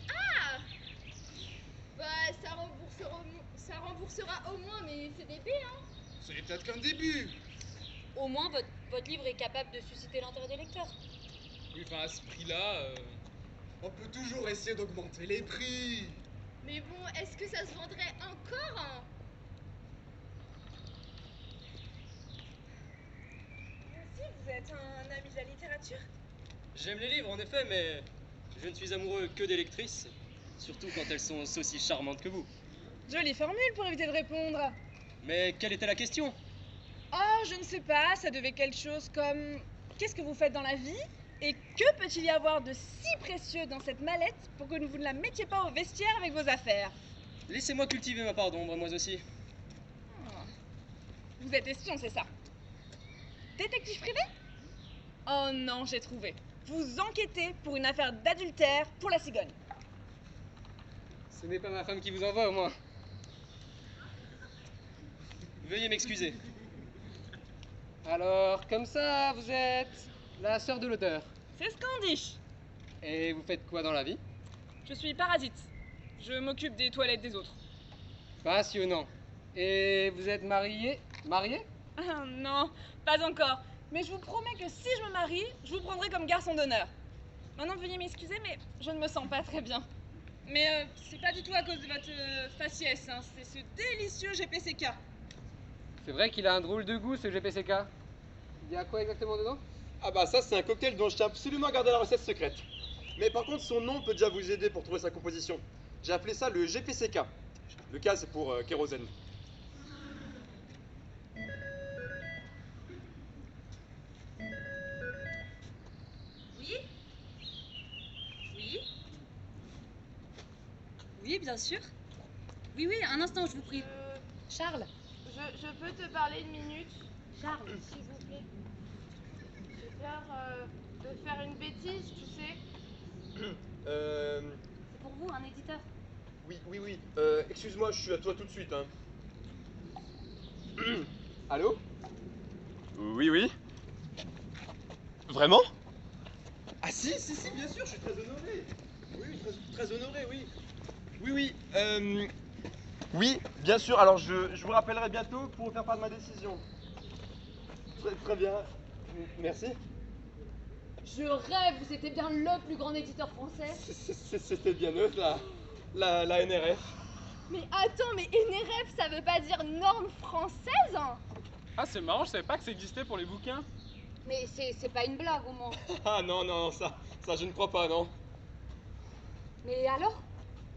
Ah bah, ça remboursera au moins mes CDP, hein. C'est peut-être qu'un début. Au moins, votre livre est capable de susciter l'intérêt des lecteurs. Oui, enfin à ce prix-là... On peut toujours essayer d'augmenter les prix. Mais bon, est-ce que ça se vendrait encore, hein? Vous aussi, vous êtes un ami de la littérature? J'aime les livres en effet, mais je ne suis amoureux que des lectrices, surtout quand elles sont aussi charmantes que vous. Jolie formule pour éviter de répondre. Mais quelle était la question? Oh, je ne sais pas, ça devait quelque chose comme... Qu'est-ce que vous faites dans la vie? Et que peut-il y avoir de si précieux dans cette mallette pour que vous ne la mettiez pas au vestiaire avec vos affaires? Laissez-moi cultiver ma part d'ombre, moi aussi. Vous êtes espion, c'est ça? Détective privé? Oh non, j'ai trouvé. Vous enquêtez pour une affaire d'adultère pour la cigogne. Ce n'est pas ma femme qui vous envoie, au moins. Veuillez m'excuser. Alors, comme ça, vous êtes la sœur de l'auteur. C'est ce qu'on dit. Et vous faites quoi dans la vie? Je suis parasite. Je m'occupe des toilettes des autres. Passionnant. Et vous êtes marié? Ah non, pas encore. Mais je vous promets que si je me marie, je vous prendrai comme garçon d'honneur. Maintenant, veuillez m'excuser, mais je ne me sens pas très bien. Mais c'est pas du tout à cause de votre faciès, hein. C'est ce délicieux GPCK. C'est vrai qu'il a un drôle de goût, ce GPCK. Il y a quoi exactement dedans? Ah bah ça c'est un cocktail dont je tiens absolument à garder la recette secrète. Mais par contre son nom peut déjà vous aider pour trouver sa composition. J'ai appelé ça le GPCK. Le K c'est pour kérosène. Oui? Oui? Oui, bien sûr. Oui, un instant, je vous prie. Charles? Je peux te parler une minute, Charles? s'il vous plaît? J'ai peur de faire une bêtise, tu sais. C'est pour vous, un éditeur. Oui. Excuse-moi, je suis à toi tout de suite. Hein. Allô? Oui. Vraiment? Ah si, bien sûr, je suis très honoré. Oui, très honoré, oui. Oui, bien sûr, alors je vous rappellerai bientôt pour vous faire part de ma décision. Très bien, merci. Je rêve, vous étiez bien le plus grand éditeur français. C'était bien eux, la NRF. Mais attends, mais NRF, ça veut pas dire norme française, hein? Ah c'est marrant, je savais pas que ça existait pour les bouquins. Mais c'est pas une blague, au moins. Ah non, ça je ne crois pas, non. Mais alors?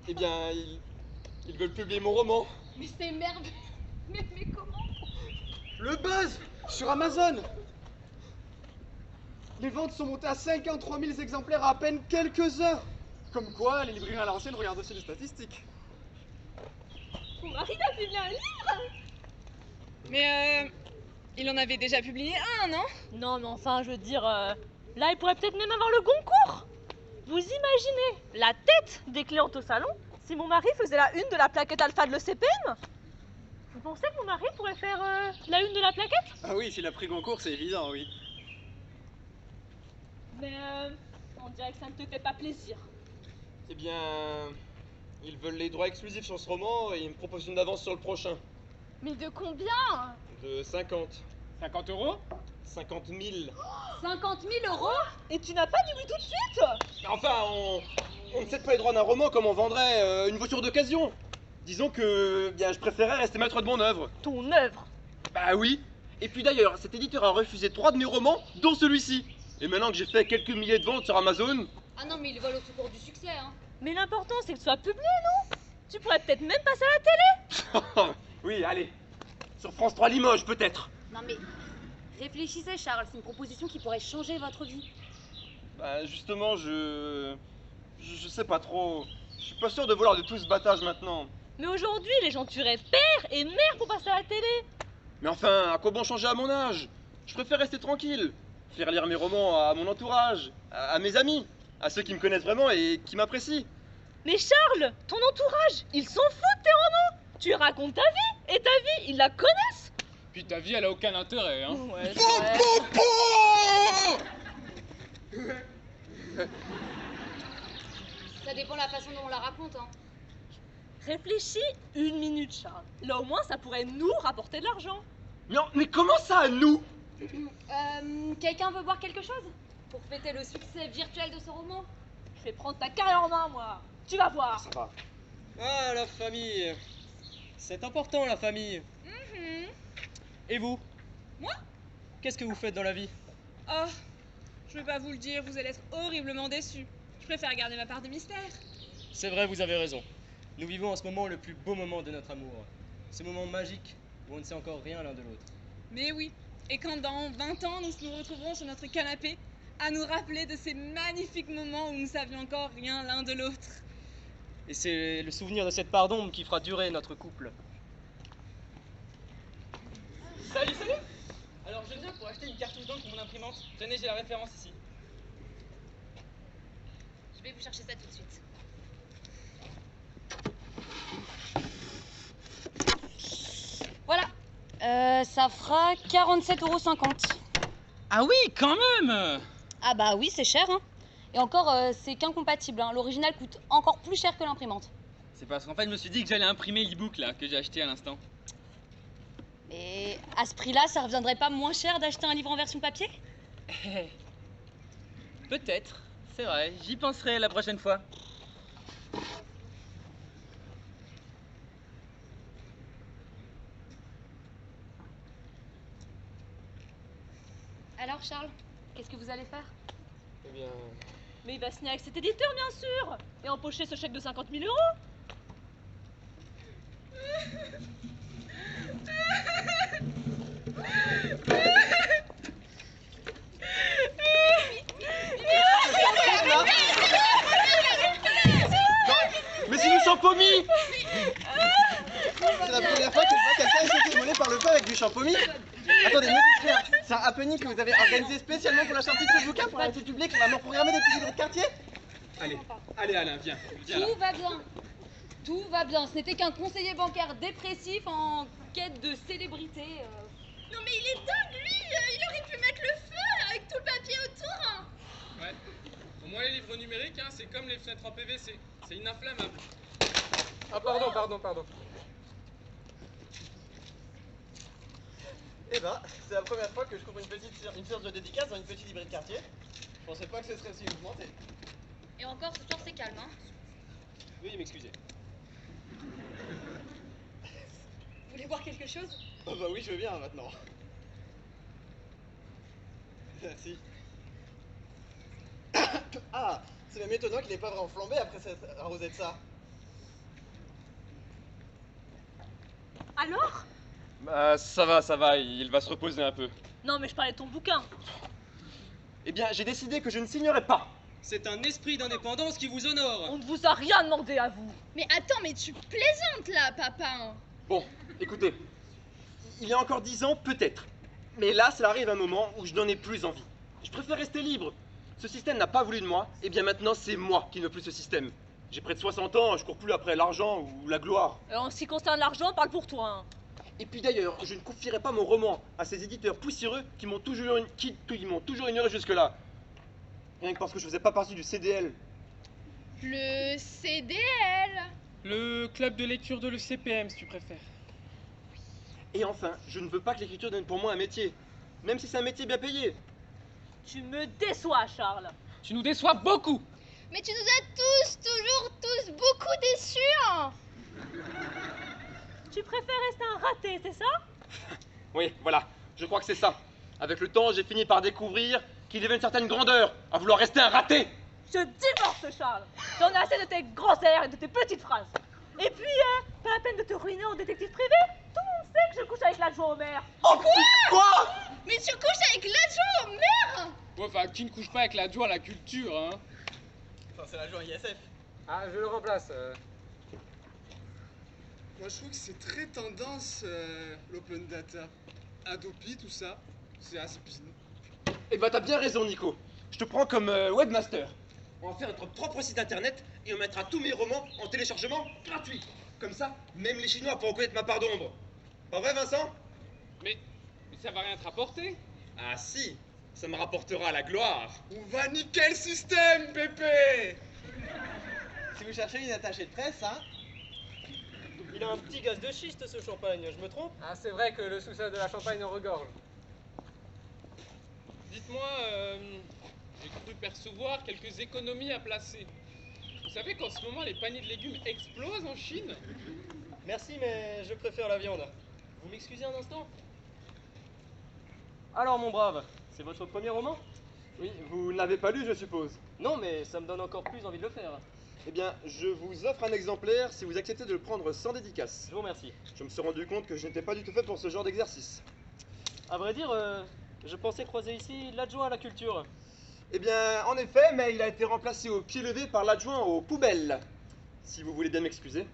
Eh bien, ils veulent publier mon roman. Mais c'est merveilleux. Mais comment? Le buzz sur Amazon. Les ventes sont montées à 53 000 exemplaires à peine quelques heures. Comme quoi, les librairies à l'ancienne regardent aussi les statistiques. Mon mari a publié un livre? Mais il en avait déjà publié un, non? Non, mais enfin, je veux dire, là, il pourrait peut-être même avoir le Goncourt. Vous imaginez la tête des clientes au salon si mon mari faisait la une de la plaquette alpha de l'ECPM? Vous pensez que mon mari pourrait faire la une de la plaquette? Ah oui, s'il a pris Goncourt, c'est évident, oui. Mais on dirait que ça ne te fait pas plaisir. Eh bien, ils veulent les droits exclusifs sur ce roman et ils me proposent une avance sur le prochain. Mais de combien? De 50. 50 €? 50 000. 50 000 €? Et tu n'as pas dit oui tout de suite? Mais enfin, on ne cède pas les droits d'un roman comme on vendrait une voiture d'occasion. Disons que bien, je préférais rester maître de mon œuvre. Ton œuvre? Bah oui. Et puis d'ailleurs, cet éditeur a refusé 3 de mes romans, dont celui-ci. Et maintenant que j'ai fait quelques milliers de ventes sur Amazon, Ah non, mais ils volent au secours du succès, hein. Mais l'important, c'est que ce soit publié, non? Tu pourrais peut-être même passer à la télé. Oui, allez. Sur France 3 Limoges, peut-être. Non mais, réfléchissez Charles, c'est une proposition qui pourrait changer votre vie. Bah, justement, je sais pas trop. Je suis pas sûr de vouloir de tout ce battage maintenant. Mais aujourd'hui, les gens tueraient père et mère pour passer à la télé. Mais enfin, à quoi bon changer à mon âge? Je préfère rester tranquille. Faire lire mes romans à mon entourage, à mes amis, à ceux qui me connaissent vraiment et qui m'apprécient. Mais Charles, ton entourage, ils s'en foutent de tes romans. Tu racontes ta vie, et ta vie, ils la connaissent. Puis ta vie, elle a aucun intérêt, hein. Ouais, Ça dépend de la façon dont on la raconte, hein. Réfléchis 1 minute, Charles. Là, au moins, ça pourrait nous rapporter de l'argent. Non, mais comment ça, à nous? Quelqu'un veut boire quelque chose? Pour fêter le succès virtuel de ce roman? Je vais prendre ta carrière en main, moi. Tu vas voir. Ça va. Ah, la famille. C'est important, la famille. Et vous? Moi? Qu'est-ce que vous faites dans la vie? Oh, je vais pas vous le dire, vous allez être horriblement déçus. Je préfère garder ma part de mystère. C'est vrai, vous avez raison. Nous vivons en ce moment le plus beau moment de notre amour. Ce moment magique où on ne sait encore rien l'un de l'autre. Mais oui, et quand dans 20 ans nous nous retrouverons sur notre canapé, à nous rappeler de ces magnifiques moments où nous savions encore rien l'un de l'autre. Et c'est le souvenir de cette part d'ombre qui fera durer notre couple. Salut, salut! Alors je viens pour acheter une cartouche d'encre pour mon imprimante. Tenez, j'ai la référence ici. Je vais vous chercher ça tout de suite. Voilà, ça fera 47,50 €. Ah oui, quand même! Ah bah oui, c'est cher, hein. Et encore, c'est qu'incompatible, hein. L'original coûte encore plus cher que l'imprimante. C'est parce qu'en fait, je me suis dit que j'allais imprimer l'e-book là, que j'ai acheté à l'instant. Et à ce prix-là, ça reviendrait pas moins cher d'acheter un livre en version papier? Peut-être, c'est vrai, j'y penserai la prochaine fois. Alors Charles, qu'est-ce que vous allez faire? Eh bien... Mais il va signer avec cet éditeur, bien sûr. Et empocher ce chèque de 50 000 €. Mais c'est du champomis! C'est la première fois que je vois quelqu'un essayer de voler par le feu avec du champomis. Attendez, me dites rien. C'est un happening que vous avez organisé spécialement pour la sortie de ce bouquin pour la public. On va m'en programmer des petits livres de quartier. Allez, allez Alain, viens là. Tout va bien. Tout va bien. Ce n'était qu'un conseiller bancaire dépressif en quête de célébrité. Non mais il est dingue lui. Il aurait pu mettre le feu avec tout le papier autour, hein. Ouais. Au moins les livres numériques, hein, c'est comme les fenêtres en PVC. C'est ininflammable. Ah pardon. Eh ben, c'est la première fois que je couvre une séance de dédicace dans une petite librairie de quartier. Je pensais pas que ce serait aussi mouvementé. Et encore, ce soir, c'est calme, hein. Veuillez m'excuser. Vous voulez boire quelque chose? Oh bah oui, je veux bien maintenant. Merci. Ah, c'est même étonnant qu'il n'ait pas vraiment flambé après s'être arrosé de ça. Alors? Bah ça va, il va se reposer un peu. Non, mais je parlais de ton bouquin. Eh bien, j'ai décidé que je ne signerai pas. C'est un esprit d'indépendance qui vous honore. On ne vous a rien demandé à vous. Mais attends, mais tu plaisantes là, papa. Bon, écoutez, il y a encore 10 ans, peut-être. Mais là, ça arrive un moment où je n'en ai plus envie. Je préfère rester libre. Ce système n'a pas voulu de moi, et bien maintenant, c'est moi qui ne veux plus ce système. J'ai près de 60 ans, je cours plus après l'argent ou la gloire. En ce qui concerne l'argent, parle pour toi. Hein. Et puis d'ailleurs, je ne confierai pas mon roman à ces éditeurs poussiéreux qui m'ont toujours ignoré jusque-là. Rien que parce que je faisais pas partie du CDL. Le CDL. Le club de lecture de l'ECPM, si tu préfères. Et enfin, je ne veux pas que l'écriture devienne pour moi un métier. Même si c'est un métier bien payé. Tu me déçois, Charles. Tu nous déçois beaucoup. Mais tu nous as toujours beaucoup déçus, hein. Tu préfères rester un raté, c'est ça? Oui, voilà, je crois que c'est ça. Avec le temps, j'ai fini par découvrir qu'il y avait une certaine grandeur à vouloir rester un raté. Je divorce, Charles. J'en ai assez de tes grosses airs et de tes petites phrases. Et puis, pas la peine de te ruiner en détective privé. Tout le monde sait que je couche avec l'adjoint au maire. Oh Quoi? Mais tu couches avec l'adjoint au maire? Ouais, enfin, qui ne couche pas avec l'adjoint à la culture, hein? Enfin, c'est l'adjoint ISF. Ah, je le remplace. Moi, je trouve que c'est très tendance, l'open data. Adopi, tout ça, c'est has-been. Eh ben t'as bien raison Nico. Je te prends comme webmaster. On va faire notre propre site internet et on mettra tous mes romans en téléchargement gratuit. Comme ça, même les Chinois pourront connaître ma part d'ombre. Pas vrai Vincent? Mais ça va rien te rapporter. Ah si, ça me rapportera la gloire. On va niquer le système, Pépé! Si vous cherchez une attachée de presse, hein? Il a un petit gaz de schiste ce champagne, je me trompe? Ah, c'est vrai que le sous-sol de la Champagne en regorge. Dites-moi, j'ai cru percevoir quelques économies à placer. Vous savez qu'en ce moment, les paniers de légumes explosent en Chine? Merci, mais je préfère la viande. Vous m'excusez un instant? Alors, mon brave, c'est votre premier roman? Oui, vous ne l'avez pas lu je suppose. Non, mais ça me donne encore plus envie de le faire. Eh bien, je vous offre un exemplaire si vous acceptez de le prendre sans dédicace. Je vous remercie. Je me suis rendu compte que je n'étais pas du tout fait pour ce genre d'exercice. À vrai dire, je pensais croiser ici l'adjoint à la culture. Eh bien, en effet, mais il a été remplacé au pied levé par l'adjoint aux poubelles. Si vous voulez bien m'excuser.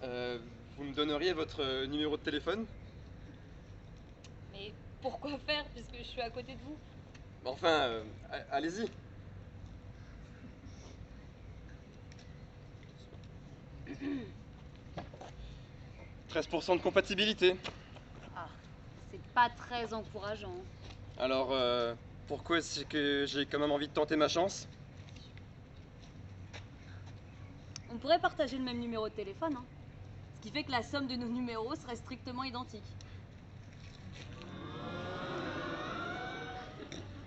Vous me donneriez votre numéro de téléphone? Mais pourquoi faire puisque je suis à côté de vous? Enfin, allez-y. « 13% de compatibilité. Ah, c'est pas très encourageant. Alors, pourquoi est-ce que j'ai quand même envie de tenter ma chance? On pourrait partager le même numéro de téléphone, hein. Ce qui fait que la somme de nos numéros serait strictement identique.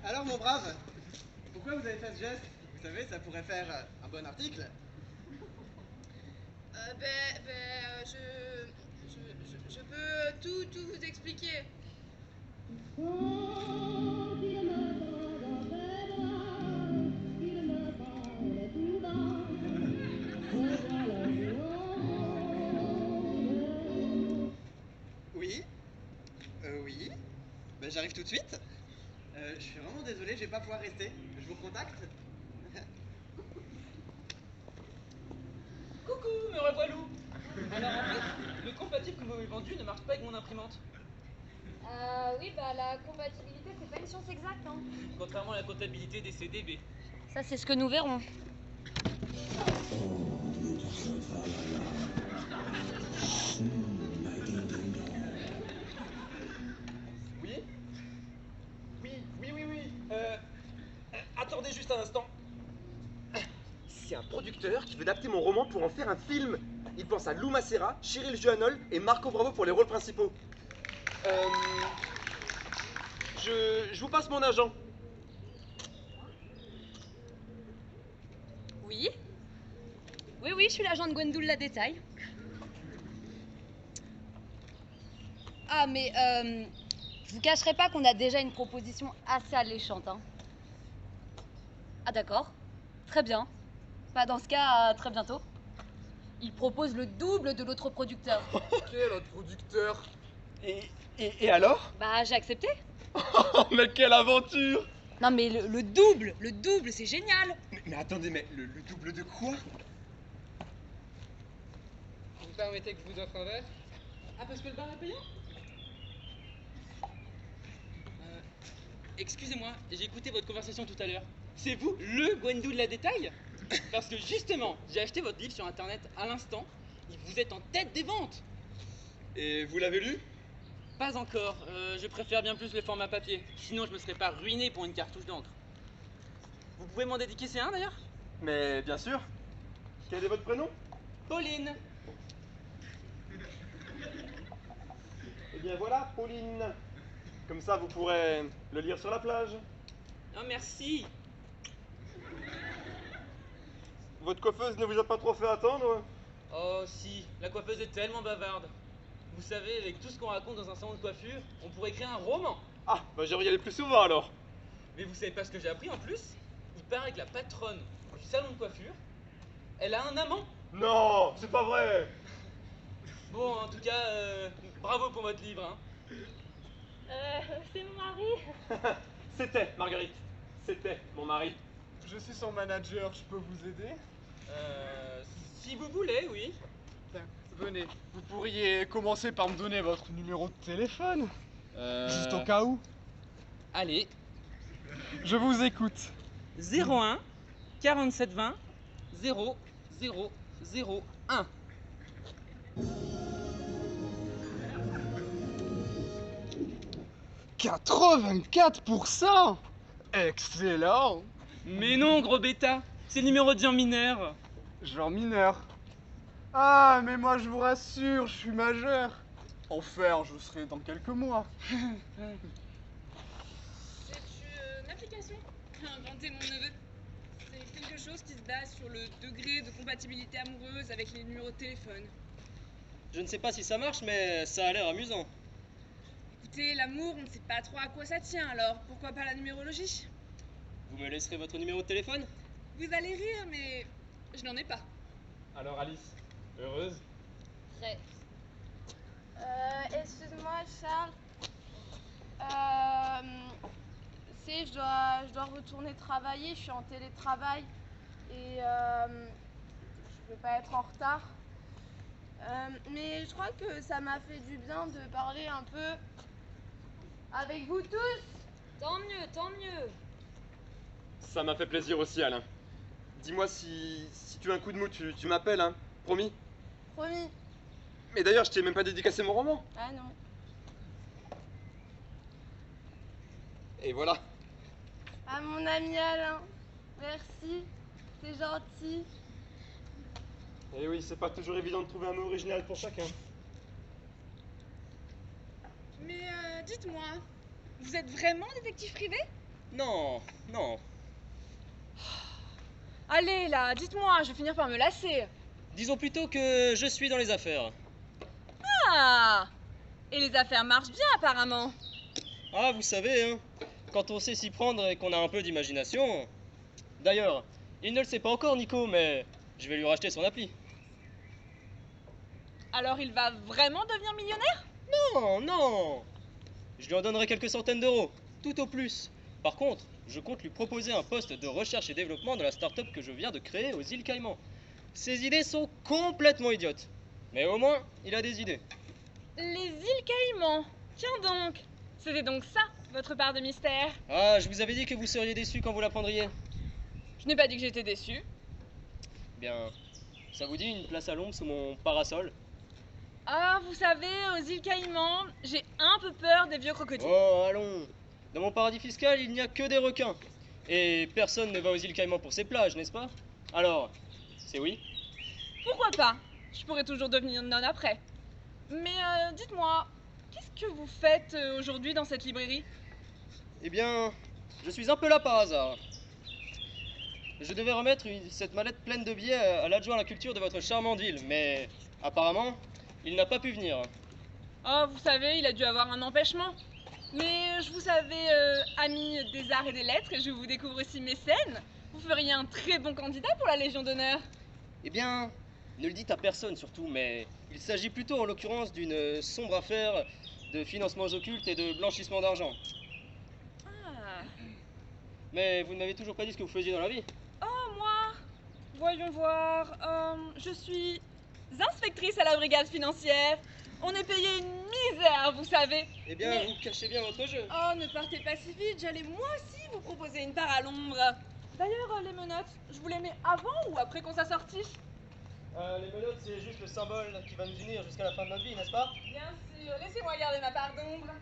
Alors, mon brave, pourquoi vous avez fait ce geste? Vous savez, ça pourrait faire un bon article. Je peux tout vous expliquer. Oui? Oui? Ben, j'arrive tout de suite. Je suis vraiment désolé, je vais pas pouvoir rester. Je vous recontacte. Coucou, me revoilou. Alors en fait, le compatible que vous m'avez vendu ne marche pas avec mon imprimante. Oui, bah la compatibilité, c'est pas une science exacte, hein. Contrairement à la comptabilité des CDB. Ça, c'est ce que nous verrons. Oui? Oui. Attendez juste un instant. C'est un producteur qui veut adapter mon roman pour en faire un film. Il pense à Lou Macera, Cyril Juanol et Marco Bravo pour les rôles principaux. Je vous passe mon agent. Oui? Oui, je suis l'agent de Gwendoul La Détail. Ah, mais je vous cacherai pas qu'on a déjà une proposition assez alléchante, hein. Ah d'accord, très bien. Bah dans ce cas, à très bientôt. Il propose le double de l'autre producteur. Quel autre producteur? Et alors? Bah j'ai accepté. Oh, mais quelle aventure! Non mais le double, c'est génial. Mais attendez, mais le double de quoi? Vous permettez que je vous offre un verre? Ah, parce que le bar est payant? Excusez-moi, j'ai écouté votre conversation tout à l'heure. C'est vous, le Gwendoul de la détail? Parce que justement, j'ai acheté votre livre sur internet à l'instant et vous êtes en tête des ventes. Et vous l'avez lu? Pas encore, je préfère bien plus le format papier. Sinon, je me serais pas ruiné pour une cartouche d'encre. Vous pouvez m'en dédicacer un d'ailleurs? Mais bien sûr. Quel est votre prénom? Pauline. Eh bien voilà, Pauline. Comme ça, vous pourrez le lire sur la plage. Non, merci. Votre coiffeuse ne vous a pas trop fait attendre? Oh si, la coiffeuse est tellement bavarde. Vous savez, avec tout ce qu'on raconte dans un salon de coiffure, on pourrait écrire un roman. Ah, bah j'aimerais y aller plus souvent alors. Mais vous savez pas ce que j'ai appris en plus? Il paraît que la patronne du salon de coiffure, elle a un amant. Non, c'est pas vrai. Bon, en tout cas, bravo pour votre livre. Hein. C'est mon mari. C'était, Marguerite. C'était mon mari. Je suis son manager, je peux vous aider? Si vous voulez, oui. Tiens, venez. Vous pourriez commencer par me donner votre numéro de téléphone? Juste au cas où. Allez. Je vous écoute. 01 47 20 0 0 0 1. « 84%! Excellent! Mais non, gros bêta, c'est le numéro de Jean Mineur. Jean Mineur? Ah, mais moi je vous rassure, je suis majeur. Enfin, je serai dans quelques mois. C'est une application qu'a inventé mon neveu. C'est quelque chose qui se base sur le degré de compatibilité amoureuse avec les numéros de téléphone. Je ne sais pas si ça marche, mais ça a l'air amusant. Écoutez, l'amour, on ne sait pas trop à quoi ça tient, alors pourquoi pas la numérologie? Vous me laisserez votre numéro de téléphone? Vous allez rire, mais je n'en ai pas. Alors Alice, heureuse? Très. Excuse-moi, Charles. Je dois retourner travailler, je suis en télétravail et je vais pas être en retard. Mais je crois que ça m'a fait du bien de parler un peu avec vous tous. Tant mieux, tant mieux. Ça m'a fait plaisir aussi, Alain. Dis-moi si tu as un coup de mou, tu m'appelles, hein? Promis? Promis. Mais d'ailleurs, je t'ai même pas dédicacé mon roman. Ah non. Et voilà. Ah mon ami Alain, merci, c'est gentil. Et oui, c'est pas toujours évident de trouver un mot original pour chacun. Mais dites-moi, vous êtes vraiment détective privé? Non, non. Allez là, dites-moi, je vais finir par me lasser. Disons plutôt que je suis dans les affaires. Ah! Et les affaires marchent bien apparemment. Ah, vous savez, hein, quand on sait s'y prendre et qu'on a un peu d'imagination... D'ailleurs, il ne le sait pas encore, Nico, mais je vais lui racheter son appli. Alors il va vraiment devenir millionnaire? Non, non. Je lui en donnerai quelques centaines d'euros, tout au plus. Par contre, je compte lui proposer un poste de recherche et développement dans la start-up que je viens de créer aux îles Caïmans. Ses idées sont complètement idiotes. Mais au moins, il a des idées. Les îles Caïmans? Tiens donc! C'était donc ça, votre part de mystère? Ah, je vous avais dit que vous seriez déçus quand vous l'apprendriez. Je n'ai pas dit que j'étais déçue. Bien, ça vous dit une place à l'ombre sous mon parasol? Ah, vous savez, aux îles Caïmans, j'ai un peu peur des vieux crocodiles. Oh, allons. Dans mon paradis fiscal, il n'y a que des requins. Et personne ne va aux îles Caïmans pour ses plages, n'est-ce pas? Alors, c'est oui? Pourquoi pas? Je pourrais toujours devenir nonne après. Mais dites-moi, qu'est-ce que vous faites aujourd'hui dans cette librairie? Eh bien, je suis un peu là par hasard. Je devais remettre cette mallette pleine de billets à l'adjoint à la culture de votre charmante ville, mais apparemment, il n'a pas pu venir. Oh, vous savez, il a dû avoir un empêchement. Mais je vous savais ami des arts et des lettres, et je vous découvre aussi mécène. Vous feriez un très bon candidat pour la Légion d'honneur. Eh bien, ne le dites à personne surtout, mais il s'agit plutôt en l'occurrence d'une sombre affaire de financements occultes et de blanchissement d'argent. Ah. Mais vous ne m'avez toujours pas dit ce que vous faisiez dans la vie. Oh, moi? Voyons voir. Je suis inspectrice à la brigade financière. On est payé une misère, vous savez. Eh bien, Mais... vous cachez bien votre jeu. Oh, ne partez pas si vite, j'allais moi aussi vous proposer une part à l'ombre. D'ailleurs, les menottes, je vous les mets avant ou après qu'on soit sorti? Les menottes, c'est juste le symbole qui va nous unir jusqu'à la fin de notre vie, n'est-ce pas? Bien sûr, laissez-moi garder ma part d'ombre.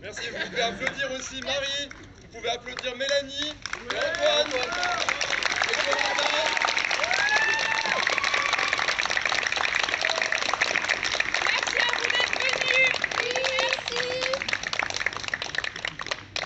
Merci, vous pouvez applaudir aussi Marie, vous pouvez applaudir Mélanie, et Antoine, et Corentin.